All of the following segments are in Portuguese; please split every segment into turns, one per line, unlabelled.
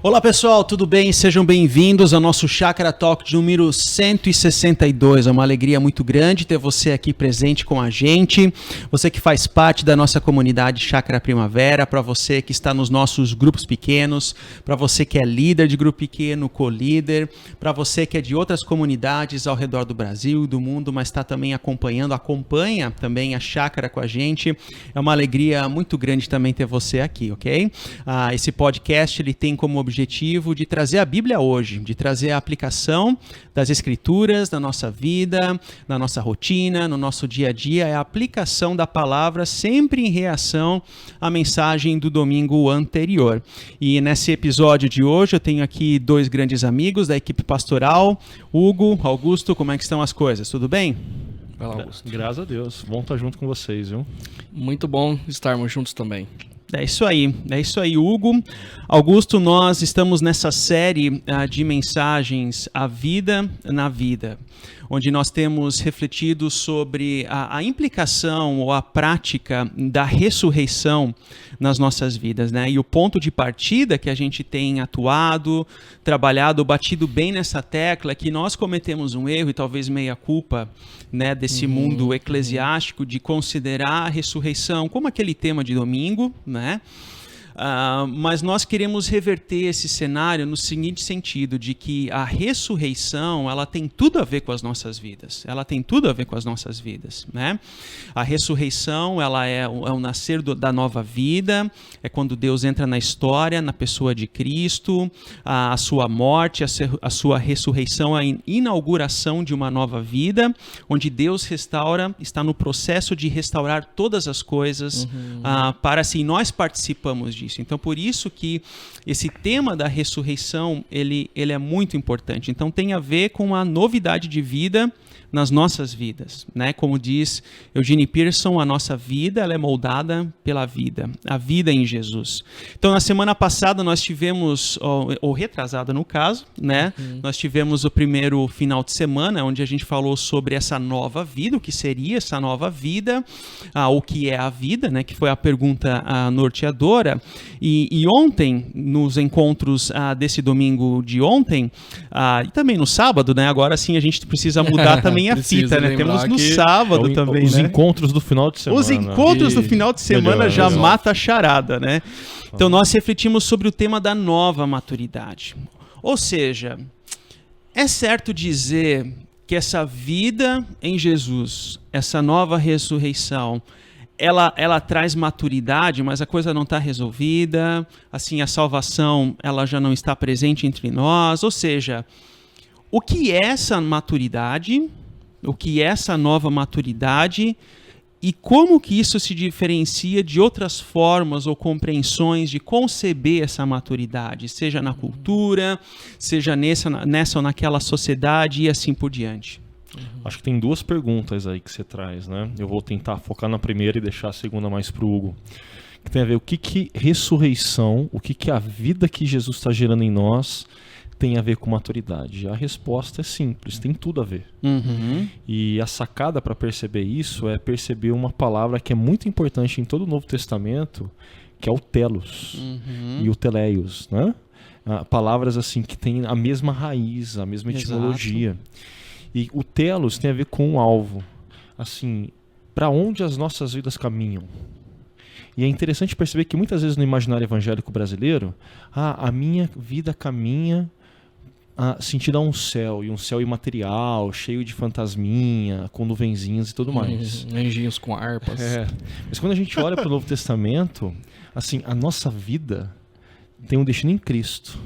Olá pessoal, tudo bem? Sejam bem-vindos ao nosso Chácara Talk número 162. É uma alegria muito grande ter você aqui presente com a gente, você que faz parte da nossa comunidade Chácara Primavera, para você que está nos nossos grupos pequenos, para você que é líder de grupo pequeno, co-líder, para você que é de outras comunidades ao redor do Brasil e do mundo, mas está também acompanha também a Chácara com a gente. É uma alegria muito grande também ter você aqui, ok? Esse podcast ele tem como objetivo de trazer a Bíblia hoje, de trazer a aplicação das Escrituras na nossa vida, na nossa rotina, no nosso dia a dia, é a aplicação da palavra sempre em reação à mensagem do domingo anterior. E nesse episódio de hoje eu tenho aqui dois grandes amigos da equipe pastoral, Hugo, Augusto, como é que estão as coisas? Tudo bem?
Vai lá, Augusto.
Graças a Deus, bom estar junto com vocês, viu?
Muito bom estarmos juntos também.
É isso aí, Hugo. Augusto, nós estamos nessa série de mensagens A Vida na Vida, onde nós temos refletido sobre a implicação ou a prática da ressurreição nas nossas vidas, né? E o ponto de partida que a gente tem atuado, trabalhado, batido bem nessa tecla é que nós cometemos um erro e talvez meia culpa, né, desse mundo eclesiástico de considerar a ressurreição como aquele tema de domingo, né? Mas nós queremos reverter esse cenário no seguinte sentido, de que a ressurreição ela tem tudo a ver com as nossas vidas. Ela tem tudo a ver com as nossas vidas, né? A ressurreição ela é o nascer da nova vida, é quando Deus entra na história, na pessoa de Cristo, a sua morte, a sua ressurreição, a inauguração de uma nova vida, onde Deus está no processo de restaurar todas as coisas para assim, nós participamos disso. Então, por isso que esse tema da ressurreição, ele é muito importante. Então, tem a ver com a novidade de vida nas nossas vidas, né? Como diz Eugene Peterson, a nossa vida ela é moldada pela vida, a vida em Jesus. Então, na semana passada nós tivemos, ou retrasada no caso, né? Nós tivemos o primeiro final de semana, onde a gente falou sobre essa nova vida, o que seria essa nova vida, o que é a vida, né? Que foi a pergunta norteadora. E ontem, nos encontros desse domingo de ontem, e também no sábado, né? Agora sim a gente precisa mudar também a fita, né? Temos no sábado também,
os
né?
encontros do final de semana.
Os encontros do final de semana já mata a charada, né? Então nós refletimos sobre o tema da nova maturidade. Ou seja, é certo dizer que essa vida em Jesus, essa nova ressurreição, ela traz maturidade, mas a coisa não está resolvida, assim, a salvação ela já não está presente entre nós, ou seja, o que é essa maturidade, o que é essa nova maturidade e como que isso se diferencia de outras formas ou compreensões de conceber essa maturidade, seja na cultura, seja nessa ou naquela sociedade e assim por diante.
Acho que tem duas perguntas aí que você traz, né? Eu vou tentar focar na primeira e deixar a segunda mais para o Hugo. Que tem a ver o que ressurreição, o que a vida que Jesus está gerando em nós tem a ver com maturidade. A resposta é simples, tem tudo a ver. E a sacada para perceber isso é perceber uma palavra que é muito importante em todo o Novo Testamento, que é o telos e o teleios, né? Palavras assim que têm a mesma raiz, a mesma etimologia. E o telos tem a ver com o alvo, assim, para onde as nossas vidas caminham. E é interessante perceber que muitas vezes no imaginário evangélico brasileiro, a minha vida caminha sentido a um céu, e um céu imaterial, cheio de fantasminha, com nuvenzinhas e tudo mais.
Anjinhos com harpas.
Mas quando a gente olha para o Novo Testamento, assim, a nossa vida tem um destino em Cristo.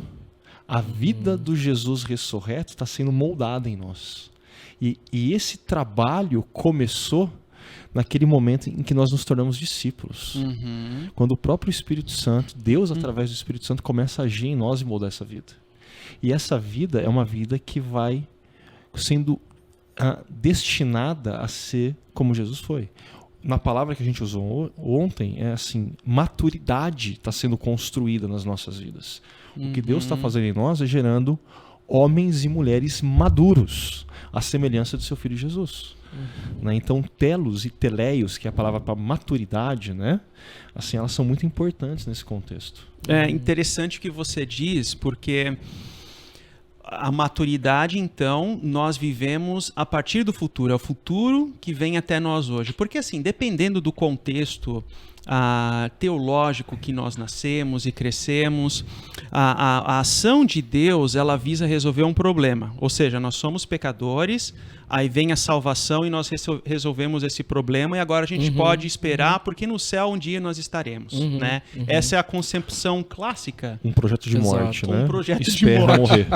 A vida do Jesus ressurreto está sendo moldada em nós. E esse trabalho começou naquele momento em que nós nos tornamos discípulos. Quando o próprio Espírito Santo, Deus através do Espírito Santo, começa a agir em nós e moldar essa vida. E essa vida é uma vida que vai sendo destinada a ser como Jesus foi. Na palavra que a gente usou ontem, é assim, maturidade está sendo construída nas nossas vidas. O que Deus está fazendo em nós é gerando homens e mulheres maduros, à semelhança do seu Filho Jesus. Né? Então, telos e teleios, que é a palavra para maturidade, né? Assim, elas são muito importantes nesse contexto.
É interessante o que você diz, porque a maturidade, então, nós vivemos a partir do futuro. É o futuro que vem até nós hoje. Porque, assim, dependendo do contexto teológico que nós nascemos e crescemos, a ação de Deus, ela visa resolver um problema. Ou seja, nós somos pecadores, aí vem a salvação e nós resolvemos esse problema, e agora a gente pode esperar, porque no céu um dia nós estaremos. Né? Essa é a concepção clássica.
Um projeto de morte, né?
Um projeto
Espera
de morte.
morrer.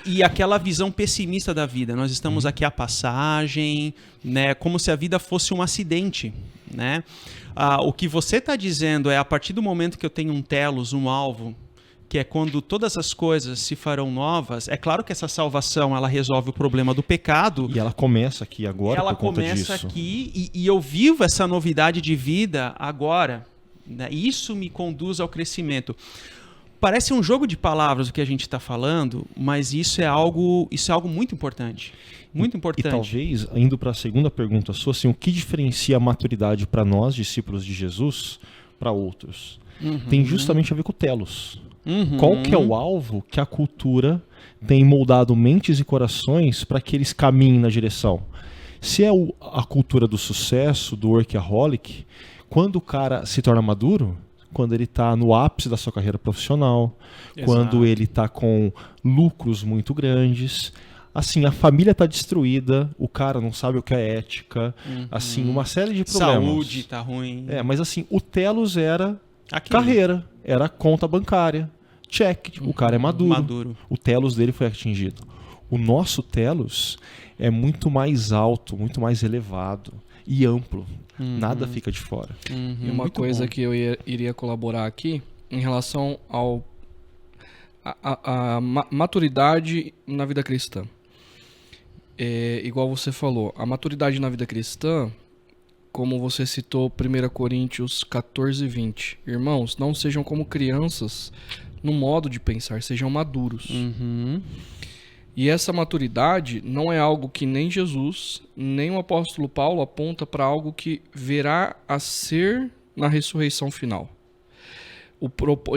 E aquela visão pessimista da vida. Nós estamos aqui à passagem, né? Como se a vida fosse um acidente. Né? O que você está dizendo é, a partir do momento que eu tenho um telos, um alvo, que é quando todas as coisas se farão novas, é claro que essa salvação ela resolve o problema do pecado.
E ela começa aqui agora por conta disso.
Ela começa aqui e eu vivo essa novidade de vida agora. Né? Isso me conduz ao crescimento. Parece um jogo de palavras o que a gente está falando, mas isso é algo muito importante. Muito importante.
E talvez, indo para a segunda pergunta sua, assim, o que diferencia a maturidade para nós, discípulos de Jesus, para outros? Tem justamente a ver com o telos. Qual que é o alvo que a cultura tem moldado mentes e corações para que eles caminhem na direção? Se é a cultura do sucesso, do workaholic, quando o cara se torna maduro, quando ele está no ápice da sua carreira profissional, quando ele está com lucros muito grandes, assim, a família está destruída, o cara não sabe o que é ética, assim, uma série de problemas.
Saúde está ruim.
Mas assim, o telos era carreira, era conta bancária, check, o cara é maduro. O telos dele foi atingido. O nosso telos é muito mais alto, muito mais elevado e amplo. Nada fica de fora.
E uma coisa que eu iria colaborar aqui, em relação à maturidade na vida cristã. Igual você falou, a maturidade na vida cristã, como você citou 1 Coríntios 14, 20. Irmãos, não sejam como crianças no modo de pensar, sejam maduros. E essa maturidade não é algo que nem Jesus, nem o apóstolo Paulo aponta para algo que virá a ser na ressurreição final.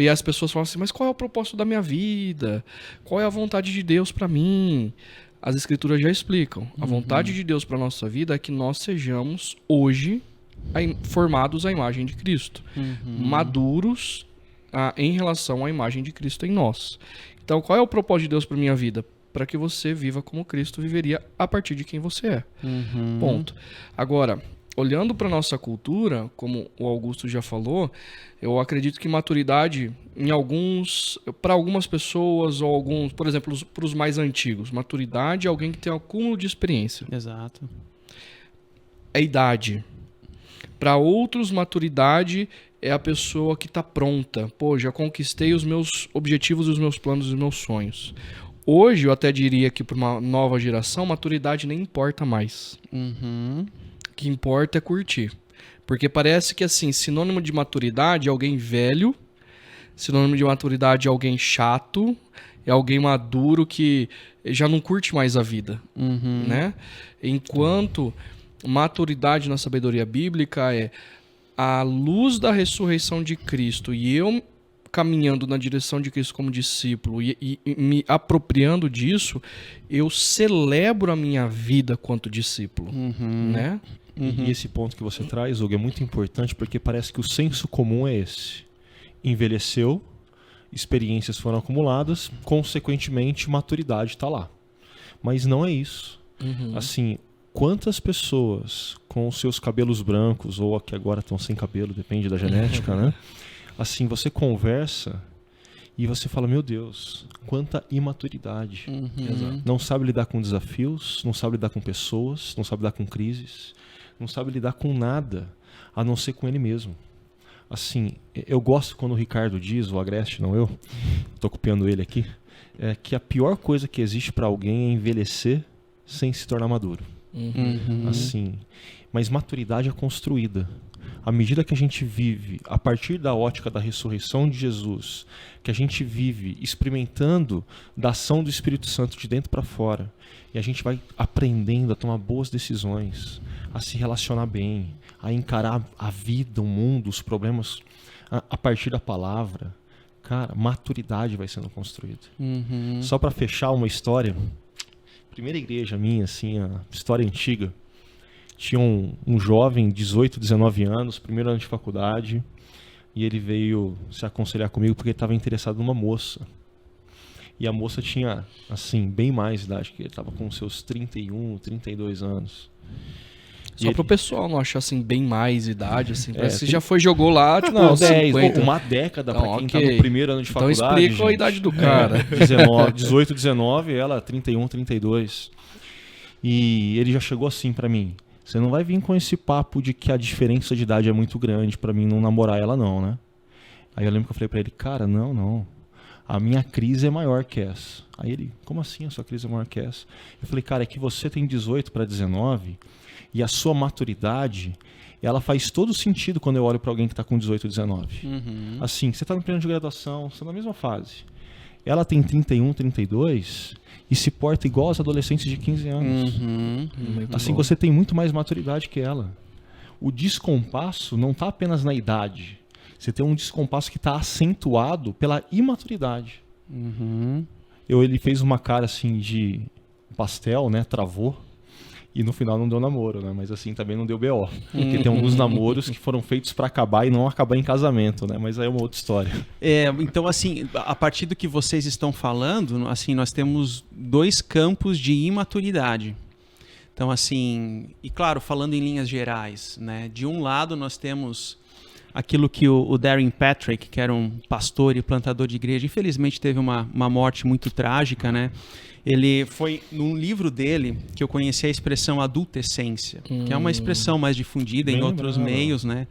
E as pessoas falam assim, mas qual é o propósito da minha vida? Qual é a vontade de Deus para mim? As escrituras já explicam. A vontade de Deus para a nossa vida é que nós sejamos hoje formados à imagem de Cristo. Maduros em relação à imagem de Cristo em nós. Então, qual é o propósito de Deus para minha vida? Para que você viva como Cristo viveria a partir de quem você é. Ponto. Agora, olhando para a nossa cultura, como o Augusto já falou, eu acredito que maturidade, para algumas pessoas, ou alguns, por exemplo, para os mais antigos, maturidade é alguém que tem um acúmulo de experiência.
Exato.
É idade. Para outros, maturidade é a pessoa que está pronta. Pô, já conquistei os meus objetivos, os meus planos, os meus sonhos. Hoje, eu até diria que para uma nova geração, maturidade nem importa mais. O que importa é curtir. Porque parece que, assim, sinônimo de maturidade é alguém velho, sinônimo de maturidade é alguém chato, é alguém maduro que já não curte mais a vida. Né? Enquanto maturidade na sabedoria bíblica é a luz da ressurreição de Cristo e eu caminhando na direção de Cristo como discípulo e me apropriando disso, eu celebro a minha vida quanto discípulo. Né?
E esse ponto que você traz, Hugo, é muito importante porque parece que o senso comum é esse. Envelheceu, experiências foram acumuladas, consequentemente, maturidade está lá. Mas não é isso. Assim, quantas pessoas com os seus cabelos brancos, ou que agora estão sem cabelo, depende da genética, né? Assim, você conversa e você fala, meu Deus, quanta imaturidade. Não sabe lidar com desafios, não sabe lidar com pessoas, não sabe lidar com crises, não sabe lidar com nada, a não ser com ele mesmo. Assim, eu gosto quando o Ricardo diz, o Agreste, não eu, estou copiando ele aqui, que a pior coisa que existe para alguém é envelhecer sem se tornar maduro. Assim, mas maturidade é construída. À medida que a gente vive, a partir da ótica da ressurreição de Jesus, que a gente vive experimentando da ação do Espírito Santo de dentro para fora, e a gente vai aprendendo a tomar boas decisões, a se relacionar bem, a encarar a vida, o mundo, os problemas a partir da palavra, cara, maturidade vai sendo construída. Só para fechar uma história, primeira igreja minha, assim, a história antiga, tinha um jovem, 18, 19 anos, primeiro ano de faculdade, e ele veio se aconselhar comigo porque ele estava interessado numa moça. E a moça tinha, assim, bem mais idade que ele, estava com seus 31, 32 anos.
Só pro pessoal não achar, assim, bem mais idade, assim. Parece que
tem...
já jogou lá, tipo,
não,
10,
50. Uma década para quem tá no primeiro ano de faculdade.
Então explica a idade do cara.
18, 19, ela 31, 32. E ele já chegou assim para mim. Você não vai vir com esse papo de que a diferença de idade é muito grande para mim não namorar ela não, né? Aí eu lembro que eu falei para ele, cara, não. A minha crise é maior que essa. Aí ele, como assim a sua crise é maior que essa? Eu falei, cara, é que você tem 18 para 19 e a sua maturidade, ela faz todo sentido quando eu olho para alguém que está com 18, 19. Assim, você está no primeiro de graduação, você está na mesma fase. Ela tem 31, 32 e se porta igual aos adolescentes de 15 anos. Assim, você tem muito mais maturidade que ela. O descompasso não está apenas na idade. Você tem um descompasso que está acentuado pela imaturidade. Ele fez uma cara assim de pastel, né? Travou. E no final não deu namoro, né? Mas assim, também não deu BO. Porque tem alguns namoros que foram feitos para acabar e não acabar em casamento, né? Mas aí é uma outra história.
Então, assim, a partir do que vocês estão falando, assim, nós temos dois campos de imaturidade. Então, assim, e claro, falando em linhas gerais, né? De um lado nós temos aquilo que o Darren Patrick, que era um pastor e plantador de igreja, infelizmente teve uma morte muito trágica, né? Ele foi, num livro dele, que eu conheci a expressão adultescência, que é uma expressão mais difundida em outros meios, né?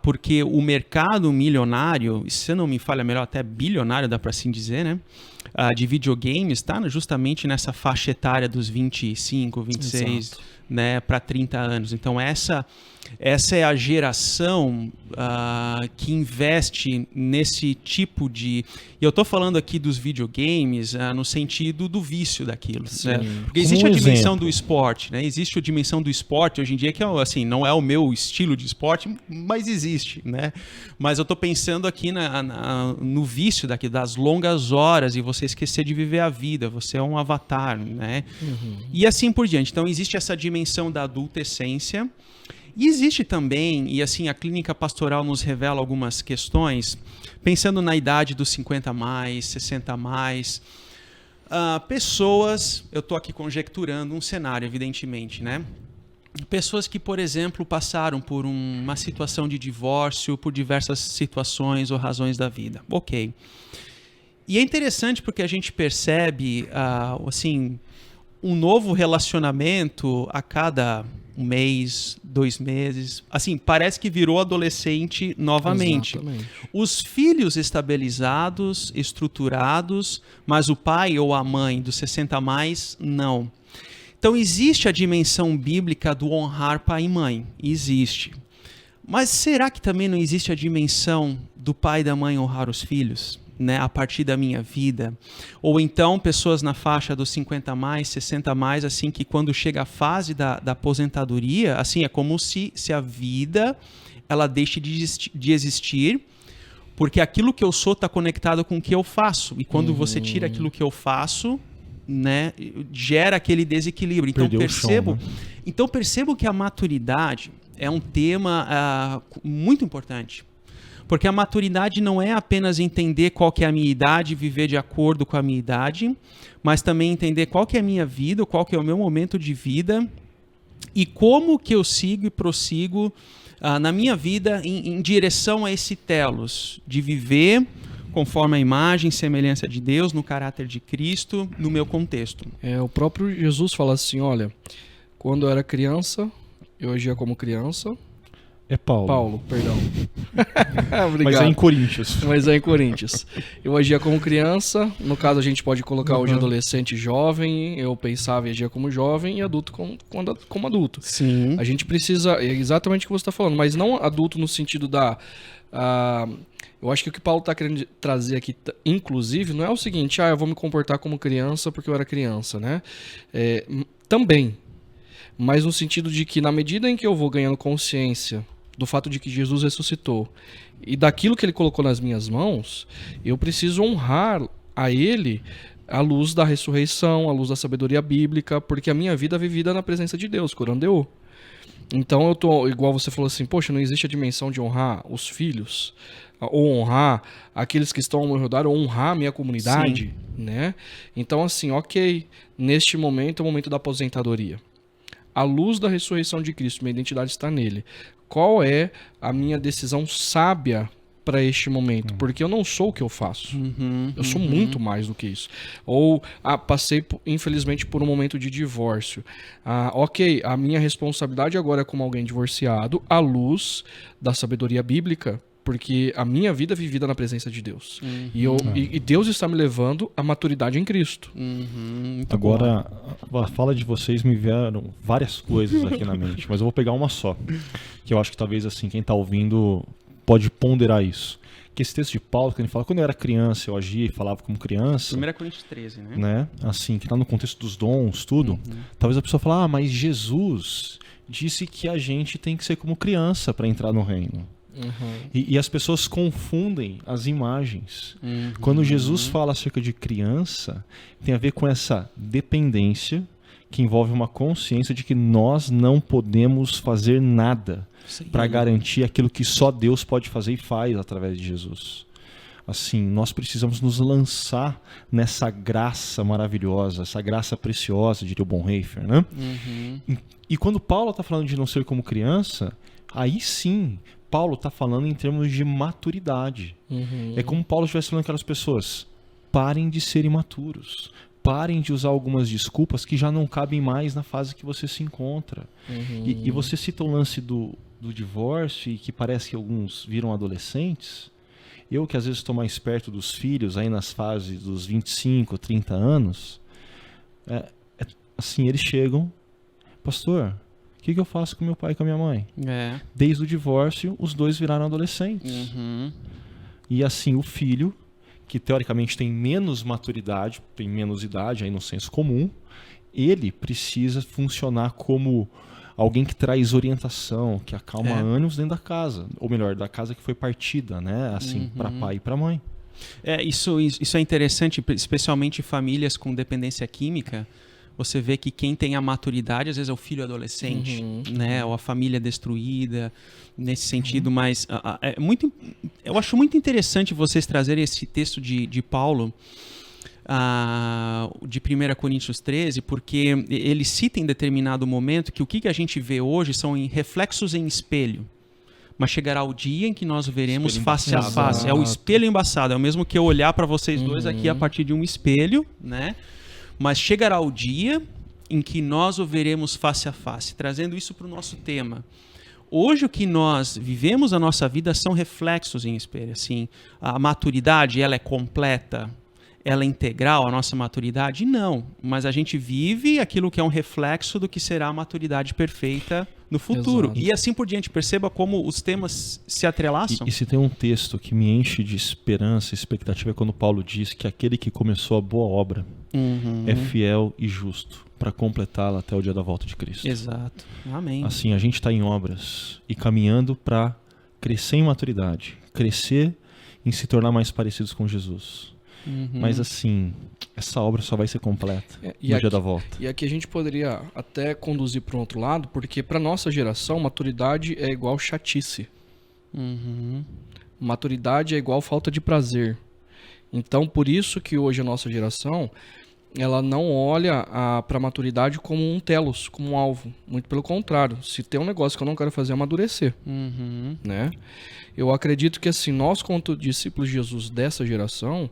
Porque o mercado milionário, se não me falha melhor, até bilionário, dá para assim dizer, né? De videogames, está justamente nessa faixa etária dos 25, 26, exato, né, para 30 anos. Então essa é a geração que investe nesse tipo de... E eu estou falando aqui dos videogames no sentido do vício daquilo. Né? Porque existe a dimensão do esporte. Né? Existe a dimensão do esporte hoje em dia que assim, não é o meu estilo de esporte, mas existe. Né? Mas eu estou pensando aqui no vício das longas horas e você esquecer de viver a vida. Você é um avatar. Né? E assim por diante. Então existe essa dimensão da adultescência. E existe também, e assim a clínica pastoral nos revela algumas questões, pensando na idade dos 50 mais, 60 mais, pessoas, eu estou aqui conjecturando um cenário, evidentemente, né? Pessoas que, por exemplo, passaram por uma situação de divórcio, por diversas situações ou razões da vida. Ok. E é interessante porque a gente percebe, assim, um novo relacionamento a cada um mês, 2 meses, assim, parece que virou adolescente novamente. Exatamente. Os filhos estabilizados, estruturados, mas o pai ou a mãe dos 60 a mais, não. Então existe a dimensão bíblica do honrar pai e mãe, existe. Mas será que também não existe a dimensão do pai e da mãe honrar os filhos? Né, a partir da minha vida, ou então pessoas na faixa dos 50 mais, 60 mais, assim, que quando chega a fase da aposentadoria, assim, é como se a vida ela deixe de existir, porque aquilo que eu sou está conectado com o que eu faço, e quando você tira aquilo que eu faço, né, gera aquele desequilíbrio. Então percebo que a maturidade é um tema muito importante. Porque a maturidade não é apenas entender qual que é a minha idade e viver de acordo com a minha idade, mas também entender qual que é a minha vida, qual que é o meu momento de vida e como que eu sigo e prossigo na minha vida em direção a esse telos de viver conforme a imagem e semelhança de Deus, no caráter de Cristo, no meu contexto.
O próprio Jesus fala assim, olha, quando eu era criança, eu agia como criança.
É Paulo.
Paulo, perdão.
Mas é em Coríntios.
Eu agia como criança, no caso a gente pode colocar hoje adolescente jovem, eu pensava e agia como jovem e adulto como adulto.
Sim.
A gente precisa, é exatamente o que você está falando, mas não adulto no sentido eu acho que o que Paulo está querendo trazer aqui, inclusive, não é o seguinte, eu vou me comportar como criança porque eu era criança, né? Também. mas no sentido de que na medida em que eu vou ganhando consciência do fato de que Jesus ressuscitou e daquilo que ele colocou nas minhas mãos, eu preciso honrar a ele à luz da ressurreição, à luz da sabedoria bíblica, porque a minha vida é vivida na presença de Deus, Corandeu. Então eu tô, igual você falou assim, poxa, não existe a dimensão de honrar os filhos, ou honrar aqueles que estão ao meu redor, ou honrar a minha comunidade, né? Então assim, ok, neste momento é o momento da aposentadoria. À luz da ressurreição de Cristo, minha identidade está nele. Qual é a minha decisão sábia para este momento? Porque eu não sou o que eu faço. Eu sou muito mais do que isso. Ou passei, infelizmente, por um momento de divórcio. Ok, a minha responsabilidade agora é como alguém divorciado, à luz da sabedoria bíblica, porque a minha vida é vivida na presença de Deus. E Deus está me levando à maturidade em Cristo.
Agora, a fala de vocês me vieram várias coisas aqui na mente, mas eu vou pegar uma só, que eu acho que talvez assim, quem está ouvindo pode ponderar isso. Que esse texto de Paulo, que ele fala, quando eu era criança, eu agia e falava como criança.
1 Coríntios 13, né?
Assim, que está no contexto dos dons, tudo. Talvez a pessoa fale, mas Jesus disse que a gente tem que ser como criança para entrar no reino. E as pessoas confundem as imagens. Quando Jesus fala acerca de criança, tem a ver com essa dependência que envolve uma consciência de que nós não podemos fazer nada para garantir aquilo que só Deus pode fazer e faz através de Jesus. Assim, nós precisamos nos lançar nessa graça maravilhosa, essa graça preciosa, diria o Bonhoeffer, né? E quando Paulo está falando de não ser como criança, aí sim, Paulo está falando em termos de maturidade. É como Paulo estivesse falando aquelas pessoas, parem de ser imaturos. Parem de usar algumas desculpas que já não cabem mais na fase que você se encontra. E você cita o lance do divórcio e que parece que alguns viram adolescentes. Eu que às vezes estou mais perto dos filhos, aí nas fases dos 25, 30 anos, assim, eles chegam, pastor, o que eu faço com meu pai e com a minha mãe? Desde o divórcio, os dois viraram adolescentes. E assim, o filho, que teoricamente tem menos maturidade, tem menos idade aí no senso comum, ele precisa funcionar como alguém que traz orientação, que acalma ânimos dentro da casa, ou melhor, da casa que foi partida, né? Assim, para pai e para mãe.
Isso é interessante, especialmente famílias com dependência química. Você vê que quem tem a maturidade, às vezes, é o filho adolescente, né? Ou a família destruída, nesse sentido. Mas eu acho muito interessante vocês trazerem esse texto de Paulo, de 1 Coríntios 13, porque ele cita em determinado momento que o que a gente vê hoje são reflexos em espelho. Mas chegará o dia em que nós o veremos face a face. É o espelho embaçado. É o mesmo que eu olhar para vocês dois aqui a partir de um espelho, né? Mas chegará o dia em que nós o veremos face a face, trazendo isso para o nosso tema. Hoje o que nós vivemos a nossa vida são reflexos em espelho. Assim, a maturidade, ela é completa, ela é integral, a nossa maturidade? Não, mas a gente vive aquilo que é um reflexo do que será a maturidade perfeita no futuro. Exato. E assim por diante, perceba como os temas se atrelaçam.
E se tem um texto que me enche de esperança e expectativa é quando Paulo diz que aquele que começou a boa obra é fiel e justo para completá-la até o dia da volta de Cristo.
Exato. Amém.
Assim, a gente está em obras e caminhando para crescer em maturidade, crescer em se tornar mais parecidos com Jesus. Mas assim, essa obra só vai ser completa no dia da volta.
E aqui a gente poderia até conduzir para um outro lado, porque para nossa geração, maturidade é igual chatice. Maturidade é igual falta de prazer. Então, por isso que hoje a nossa geração, ela não olha para a maturidade como um telos, como um alvo. Muito pelo contrário. Se tem um negócio que eu não quero fazer é amadurecer. Né? Eu acredito que assim, nós, como discípulos de Jesus dessa geração,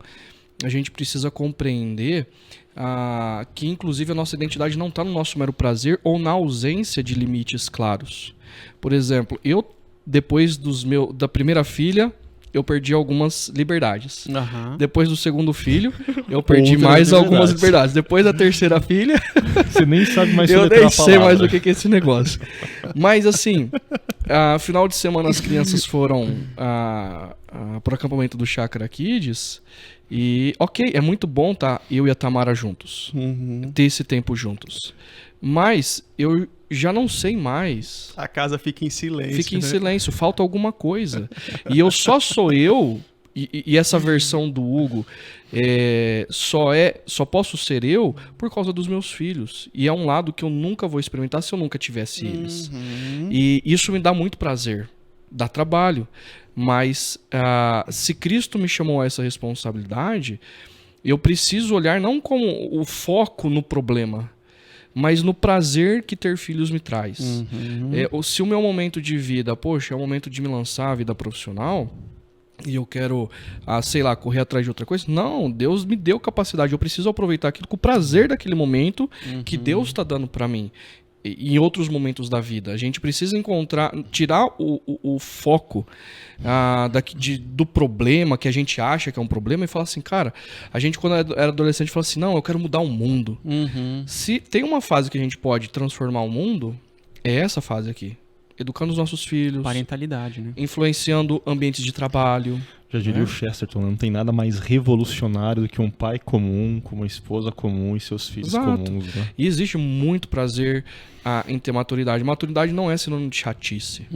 a gente precisa compreender que, inclusive, a nossa identidade não está no nosso mero prazer ou na ausência de limites claros. Por exemplo, eu, depois da primeira filha, eu perdi algumas liberdades. Depois do segundo filho, eu perdi mais algumas liberdades. Depois da terceira filha,
você nem sabe mais
eu nem sei mais o que é esse negócio. Mas assim, final de semana as crianças foram para o acampamento do Chácara Kids. E ok, é muito bom tá eu e a Tamara juntos, ter esse tempo juntos. Mas eu já não sei mais.
A casa fica em silêncio.
Fica em silêncio, falta alguma coisa. E eu só sou eu, e essa versão do Hugo só posso ser eu por causa dos meus filhos. E é um lado que eu nunca vou experimentar se eu nunca tivesse eles. E isso me dá muito prazer, dá trabalho. Mas se Cristo me chamou a essa responsabilidade, eu preciso olhar não como o foco no problema, mas no prazer que ter filhos me traz. Se o meu momento de vida, poxa, é o momento de me lançar a vida profissional, e eu quero, sei lá, correr atrás de outra coisa, não, Deus me deu capacidade, eu preciso aproveitar aquilo com o prazer daquele momento que Deus está dando para mim. Em outros momentos da vida. A gente precisa tirar o foco do problema que a gente acha que é um problema e falar assim, cara, a gente quando era adolescente fala assim, não, eu quero mudar o mundo. Se tem uma fase que a gente pode transformar o mundo, é essa fase aqui. Educando os nossos filhos.
Parentalidade, né?
Influenciando ambientes de trabalho.
Já diria o Chesterton, não tem nada mais revolucionário do que um pai comum, com uma esposa comum e seus filhos comuns. Né?
E existe muito prazer em ter maturidade. Maturidade não é sinônimo de chatice,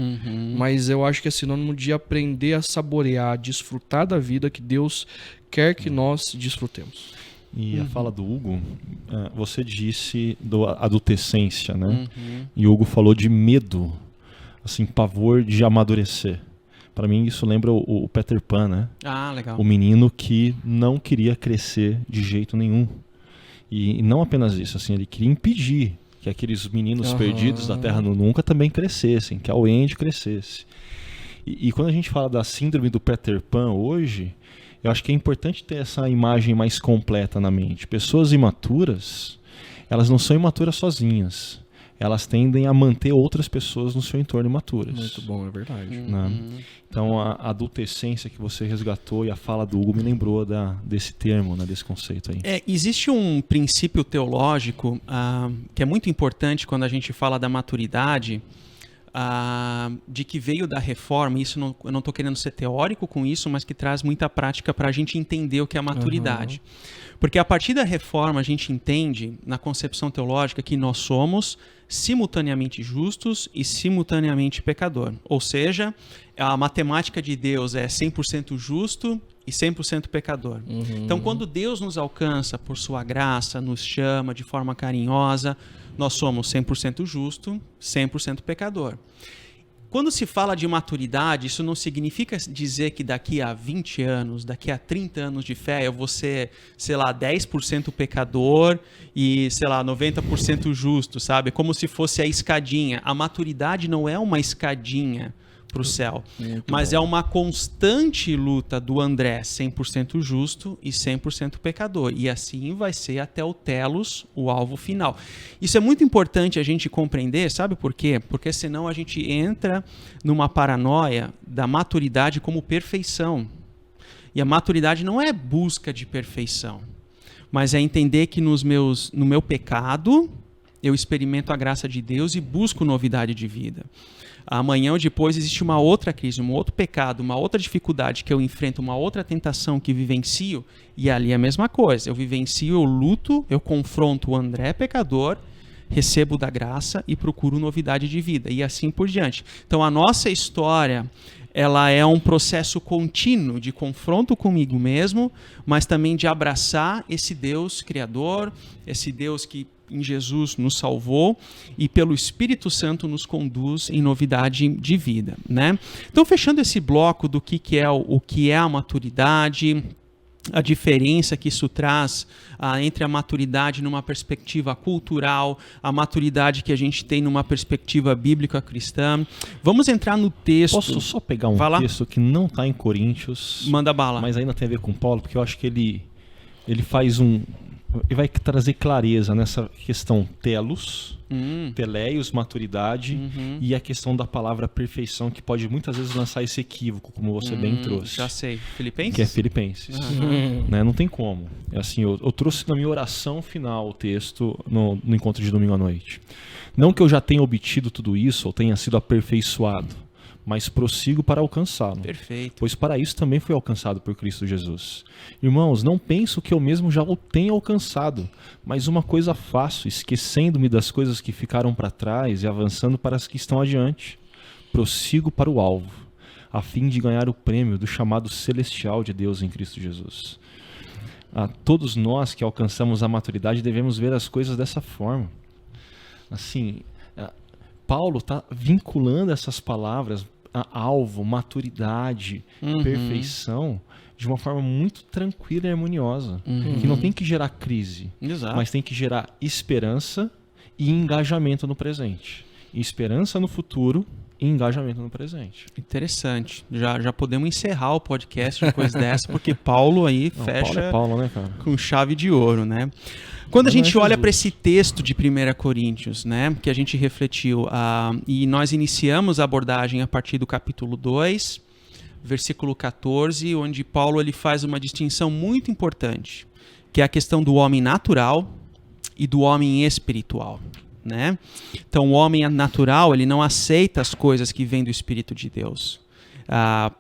mas eu acho que é sinônimo de aprender a saborear, desfrutar da vida que Deus quer que nós desfrutemos.
E a fala do Hugo, você disse da adolescência, né? E o Hugo falou de medo, assim, pavor de amadurecer. Para mim isso lembra o Peter Pan, né?
Ah, legal.
O menino que não queria crescer de jeito nenhum. E não apenas isso, assim, ele queria impedir que aqueles meninos perdidos da Terra no Nunca também crescessem, que a Wendy crescesse. E quando a gente fala da síndrome do Peter Pan hoje, eu acho que é importante ter essa imagem mais completa na mente. Pessoas imaturas, elas não são imaturas sozinhas. Elas tendem a manter outras pessoas no seu entorno imaturas.
Muito bom, é verdade.
Né? Então, a adolescência que você resgatou e a fala do Hugo me lembrou desse termo, né, desse conceito aí.
Existe um princípio teológico que é muito importante quando a gente fala da maturidade, de que veio da reforma. Isso eu não estou querendo ser teórico com isso, mas que traz muita prática para a gente entender o que é a maturidade. Porque a partir da reforma a gente entende, na concepção teológica, que nós somos simultaneamente justos e simultaneamente pecador. Ou seja, a matemática de Deus é 100% justo e 100% pecador. Então, quando Deus nos alcança por sua graça, nos chama de forma carinhosa, nós somos 100% justo, 100% pecador. Quando se fala de maturidade, isso não significa dizer que daqui a 20 anos, daqui a 30 anos de fé, eu vou ser, sei lá, 10% pecador e, sei lá, 90% justo, sabe? Como se fosse a escadinha. A maturidade não é uma escadinha para o céu, mas é uma constante luta do André 100% justo e 100% pecador, e assim vai ser até o telos, o alvo final. Isso é muito importante a gente compreender, sabe por quê? Porque senão a gente entra numa paranoia da maturidade como perfeição, e a maturidade não é busca de perfeição, mas é entender que no meu pecado eu experimento a graça de Deus e busco novidade de vida. Amanhã ou depois existe uma outra crise, um outro pecado, uma outra dificuldade que eu enfrento, uma outra tentação que vivencio, e ali é a mesma coisa. Eu vivencio, eu luto, eu confronto o André pecador, recebo da graça e procuro novidade de vida, e assim por diante. Então a nossa história, ela é um processo contínuo de confronto comigo mesmo, mas também de abraçar esse Deus criador, esse Deus que em Jesus nos salvou e pelo Espírito Santo nos conduz em novidade de vida, né? Então, fechando esse bloco do que é o que é a maturidade, a diferença que isso traz entre a maturidade numa perspectiva cultural, a maturidade que a gente tem numa perspectiva bíblica cristã. Vamos entrar no texto.
Posso só pegar um texto que não está em Coríntios?
Manda bala.
Mas ainda tem a ver com Paulo, porque eu acho que ele faz ele vai trazer clareza nessa questão telos, teleios, maturidade, e a questão da palavra perfeição, que pode muitas vezes lançar esse equívoco, como você bem trouxe.
Já sei. Filipenses?
Que é Filipenses. Né? Não tem como. É assim, eu trouxe na minha oração final o texto no encontro de domingo à noite. Não que eu já tenha obtido tudo isso, ou tenha sido aperfeiçoado, mas prossigo para alcançá-lo.
Perfeito.
Pois para isso também fui alcançado por Cristo Jesus. Irmãos, não penso que eu mesmo já o tenha alcançado, mas uma coisa faço, esquecendo-me das coisas que ficaram para trás e avançando para as que estão adiante. Prossigo para o alvo, a fim de ganhar o prêmio do chamado celestial de Deus em Cristo Jesus. Todos nós que alcançamos a maturidade devemos ver as coisas dessa forma. Assim, Paulo está vinculando essas palavras a alvo, maturidade, perfeição, de uma forma muito tranquila e harmoniosa. Que não tem que gerar crise, mas tem que gerar esperança e engajamento no presente. Esperança no futuro e engajamento no presente.
Interessante. Já podemos encerrar o podcast depois dessa, porque Paulo aí fecha
Paulo, né, cara?
Com chave de ouro, né? Quando a gente olha para esse texto de 1 Coríntios, né, que a gente refletiu, e nós iniciamos a abordagem a partir do capítulo 2, versículo 14, onde Paulo ele faz uma distinção muito importante, que é a questão do homem natural e do homem espiritual. Né? Então o homem natural ele não aceita as coisas que vêm do Espírito de Deus,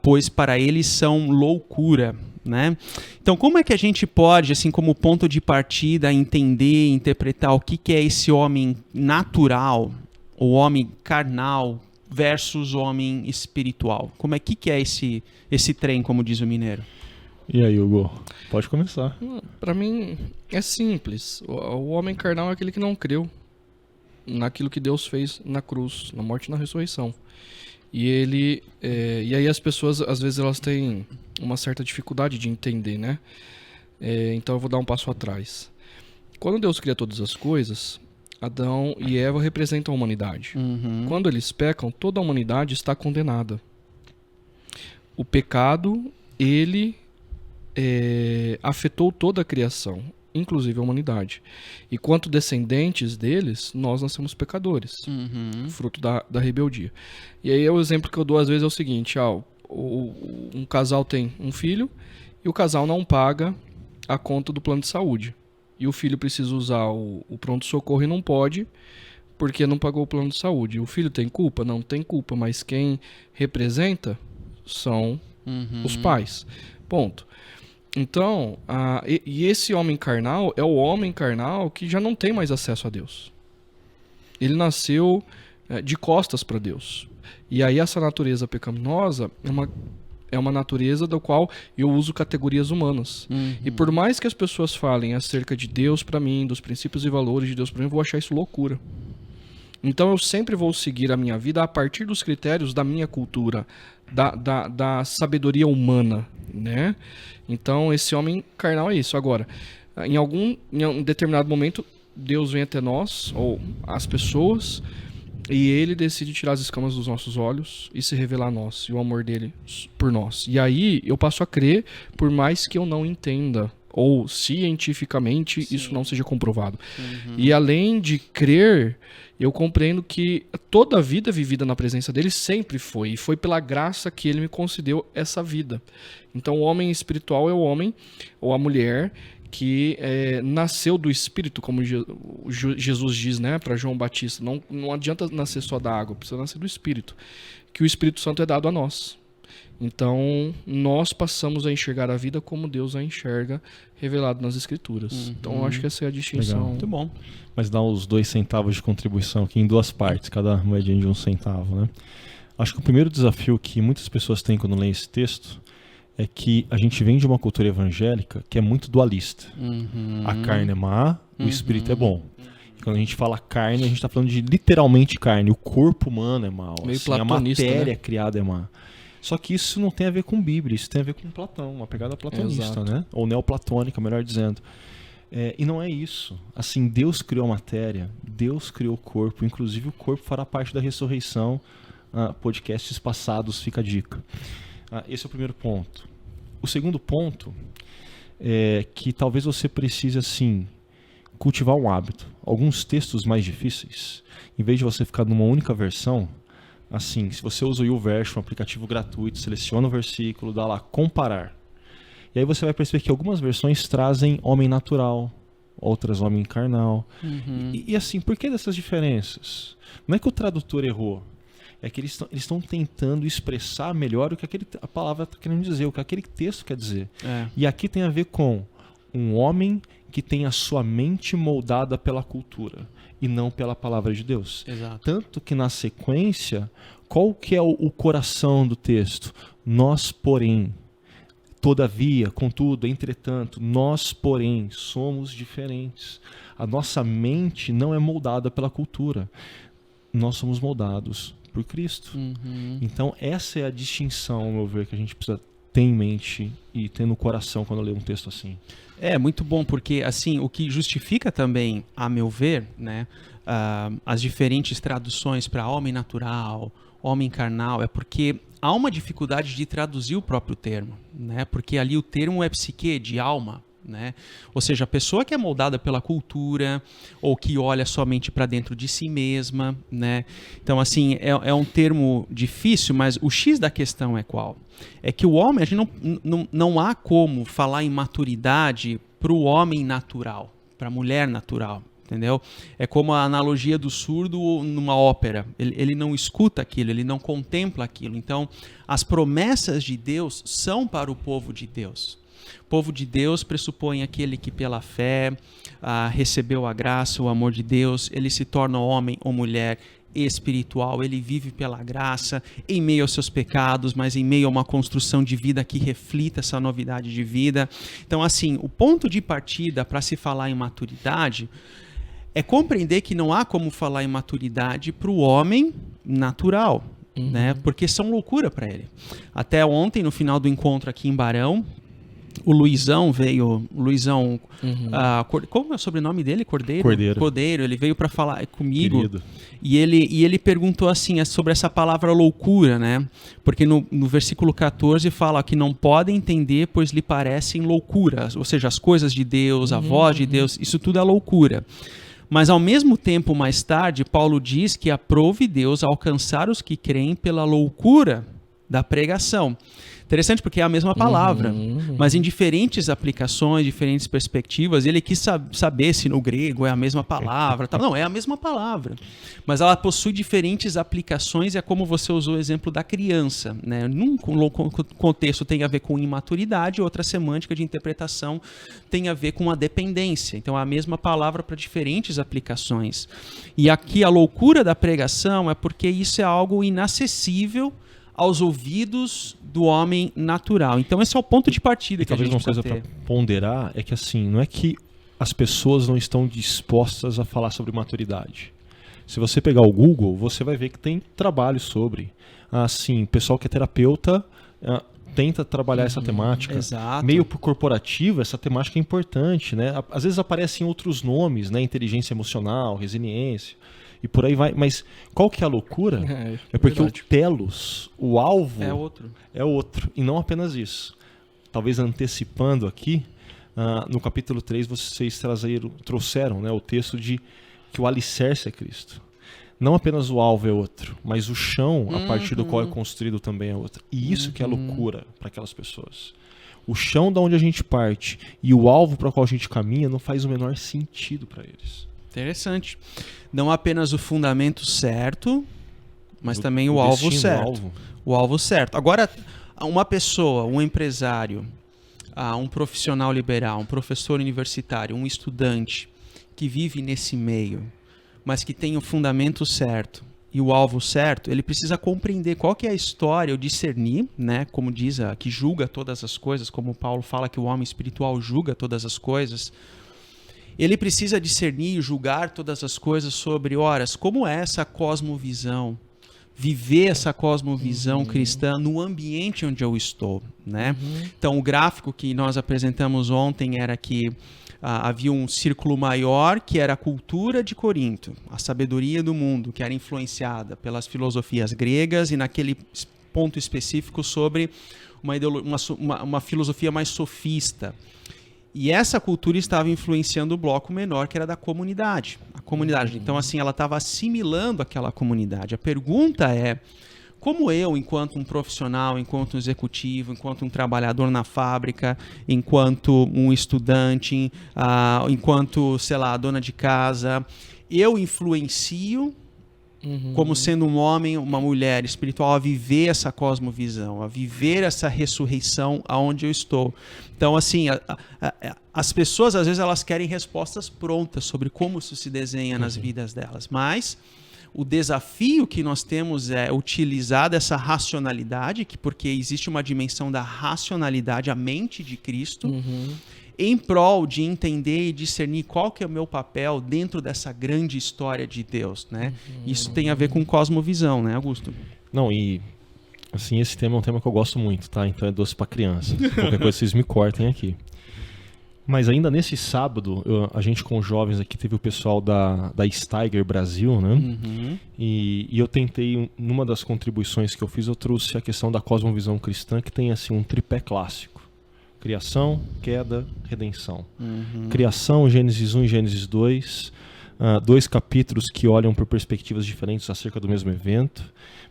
pois para ele são loucura, né? Então como é que a gente pode, assim como ponto de partida, entender, interpretar o que é esse homem natural, o homem carnal versus o homem espiritual? Como é que é esse trem, como diz o mineiro?
E aí, Hugo? Pode começar.
Para mim é simples. O homem carnal é aquele que não creu naquilo que Deus fez na cruz, na morte e na ressurreição. E aí as pessoas, às vezes, elas têm uma certa dificuldade de entender, né? Então eu vou dar um passo atrás. Quando Deus cria todas as coisas, Adão e Eva representam a humanidade. Quando eles pecam, toda a humanidade está condenada. O pecado, ele afetou toda a criação, inclusive a humanidade. E quanto descendentes deles, nós nascemos pecadores, fruto da rebeldia. E aí o exemplo que eu dou às vezes é o seguinte, um casal tem um filho e o casal não paga a conta do plano de saúde. E o filho precisa usar o pronto-socorro e não pode, porque não pagou o plano de saúde. O filho tem culpa? Não tem culpa, mas quem representa são os pais. Ponto. Então, e esse homem carnal é o homem carnal que já não tem mais acesso a Deus. Ele nasceu de costas para Deus. E aí essa natureza pecaminosa é uma natureza da qual eu uso categorias humanas. E por mais que as pessoas falem acerca de Deus para mim, dos princípios e valores de Deus para mim, eu vou achar isso loucura. Então eu sempre vou seguir a minha vida a partir dos critérios da minha cultura, da sabedoria humana, né? Então esse homem carnal é isso. Agora, em um determinado momento, Deus vem até nós, ou as pessoas, e ele decide tirar as escamas dos nossos olhos e se revelar a nós, e o amor dele por nós. E aí eu passo a crer, por mais que eu não entenda, ou cientificamente isso não seja comprovado. E além de crer, eu compreendo que toda a vida vivida na presença dele sempre foi, e foi pela graça que ele me concedeu essa vida. Então o homem espiritual é o homem, ou a mulher, que nasceu do Espírito, como Jesus diz, né, para João Batista. Não adianta nascer só da água, precisa nascer do Espírito, que o Espírito Santo é dado a nós. Então, nós passamos a enxergar a vida como Deus a enxerga, revelado nas Escrituras. Então, eu acho que essa é a distinção.
Legal.
Muito bom.
Mas dá os 2 centavos de contribuição aqui em 2 partes, cada moedinha de 1 centavo, né? Acho que o primeiro desafio que muitas pessoas têm quando leem esse texto é que a gente vem de uma cultura evangélica que é muito dualista. A carne é má, o espírito é bom. E quando a gente fala carne, a gente está falando de literalmente carne. O corpo humano é mau.
Meio
assim,
platonista,
a matéria
né?
criada é má. Só que isso não tem a ver com Bíblia, isso tem a ver com Platão, uma pegada platonista,
Exato.
né? Ou neoplatônica, melhor dizendo. E não é isso. Assim, Deus criou a matéria, Deus criou o corpo, inclusive o corpo fará parte da ressurreição. Podcasts passados, fica a dica. Esse é o primeiro ponto. O segundo ponto é que talvez você precise, assim, cultivar um hábito. Alguns textos mais difíceis, em vez de você ficar numa única versão, assim, se você usa o YouVersion, um aplicativo gratuito, seleciona o versículo, dá lá comparar. E aí você vai perceber que algumas versões trazem homem natural, outras homem carnal. E assim, por que dessas diferenças? Não é que o tradutor errou. é que eles estão tentando expressar melhor o que a palavra está querendo dizer, o que aquele texto quer dizer. E aqui tem a ver com um homem que tem a sua mente moldada pela cultura e não pela palavra de Deus.
Exato.
Tanto que na sequência, qual que é o coração do texto? Nós, porém, todavia, contudo, entretanto, nós, porém, somos diferentes. A nossa mente não é moldada pela cultura. Nós somos moldados por Cristo. Então, essa é a distinção, ao meu ver, que a gente precisa ter em mente e ter no coração quando lê um texto assim.
É muito bom, porque assim, o que justifica também, a meu ver, né, as diferentes traduções para homem natural, homem carnal, é porque há uma dificuldade de traduzir o próprio termo, né? Porque ali o termo é psique, de alma, né? Ou seja, a pessoa que é moldada pela cultura ou que olha somente para dentro de si mesma, né? Então, assim, é um termo difícil, mas o X da questão é qual? É que o homem, a gente não há como falar em maturidade para o homem natural, para a mulher natural. Entendeu? É como a analogia do surdo numa ópera. Ele não escuta aquilo, ele não contempla aquilo. Então, as promessas de Deus são para o povo de Deus. O povo de Deus pressupõe aquele que pela fé recebeu a graça, o amor de Deus, ele se torna homem ou mulher espiritual, ele vive pela graça, em meio aos seus pecados, mas em meio a uma construção de vida que reflita essa novidade de vida. Então, assim, o ponto de partida para se falar em maturidade é compreender que não há como falar em maturidade para o homem natural, né? Porque são loucura para ele. Até ontem, no final do encontro aqui em Barão, o Luizão veio... como é o sobrenome dele? Cordeiro. Ele veio para falar comigo.
Querido.
E ele perguntou assim sobre essa palavra loucura, né? Porque no versículo 14 fala que não podem entender, pois lhe parecem loucura. Ou seja, as coisas de Deus, a voz de Deus, isso tudo é loucura. Mas ao mesmo tempo, mais tarde, Paulo diz que aprove Deus alcançar os que creem pela loucura da pregação. Interessante porque é a mesma palavra, mas em diferentes aplicações, diferentes perspectivas, ele quis saber se no grego é a mesma palavra. Não, é a mesma palavra, mas ela possui diferentes aplicações, é como você usou o exemplo da criança, né? Num contexto tem a ver com imaturidade, outra semântica de interpretação tem a ver com a dependência. Então é a mesma palavra para diferentes aplicações. E aqui a loucura da pregação é porque isso é algo inacessível aos ouvidos do homem natural. Então esse é o ponto de partida que a gente precisa ter.
Talvez uma coisa para ponderar é que assim, não é que as pessoas não estão dispostas a falar sobre maturidade. Se você pegar o Google, você vai ver que tem trabalho sobre. Assim, o pessoal que é terapeuta tenta trabalhar essa temática.
Exato.
Meio pro corporativo, essa temática é importante, né? Às vezes aparecem outros nomes, né? Inteligência emocional, resiliência. E por aí vai. Mas qual que é a loucura? É porque verdade. O telos, o alvo, é outro. E não apenas isso. Talvez antecipando aqui, no capítulo 3 vocês trouxeram, né, o texto de que o alicerce é Cristo. Não apenas o alvo é outro, mas o chão, a partir do qual é construído, também é outro. E isso que é loucura para aquelas pessoas. O chão da onde a gente parte e o alvo para o qual a gente caminha não faz o menor sentido para eles.
Interessante. Não apenas o fundamento certo, mas também o alvo certo. O alvo certo. Agora, uma pessoa, um empresário, um profissional liberal, um professor universitário, um estudante que vive nesse meio, mas que tem o fundamento certo e o alvo certo, ele precisa compreender qual que é a história, ou discernir, né? Como diz, que julga todas as coisas, como Paulo fala que o homem espiritual julga todas as coisas. Ele precisa discernir e julgar todas as coisas sobre, como é essa cosmovisão, viver essa cosmovisão cristã no ambiente onde eu estou, né? Então, o gráfico que nós apresentamos ontem era que havia um círculo maior, que era a cultura de Corinto, a sabedoria do mundo, que era influenciada pelas filosofias gregas e naquele ponto específico sobre uma filosofia mais sofista. E essa cultura estava influenciando o bloco menor, que era da comunidade. A comunidade. Então, assim, ela estava assimilando aquela comunidade. A pergunta é, como eu, enquanto um profissional, enquanto um executivo, enquanto um trabalhador na fábrica, enquanto um estudante, enquanto, sei lá, dona de casa, eu influencio como sendo um homem, uma mulher espiritual, a viver essa cosmovisão, a viver essa ressurreição aonde eu estou. Então, assim, as pessoas, às vezes, elas querem respostas prontas sobre como isso se desenha nas vidas delas, mas o desafio que nós temos é utilizar dessa racionalidade, porque existe uma dimensão da racionalidade, a mente de Cristo, em prol de entender e discernir qual que é o meu papel dentro dessa grande história de Deus, né? Isso tem a ver com cosmovisão, né, Augusto?
Não, e assim, esse tema é um tema que eu gosto muito, tá? Então é doce pra criança. Qualquer coisa vocês me cortem aqui. Mas ainda nesse sábado, a gente com os jovens aqui teve o pessoal da Steiger Brasil, né? E eu tentei, numa das contribuições que eu fiz, eu trouxe a questão da cosmovisão cristã, que tem assim um tripé clássico. Criação, queda, redenção. Criação, Gênesis 1 e Gênesis 2. Dois capítulos que olham por perspectivas diferentes acerca do mesmo evento,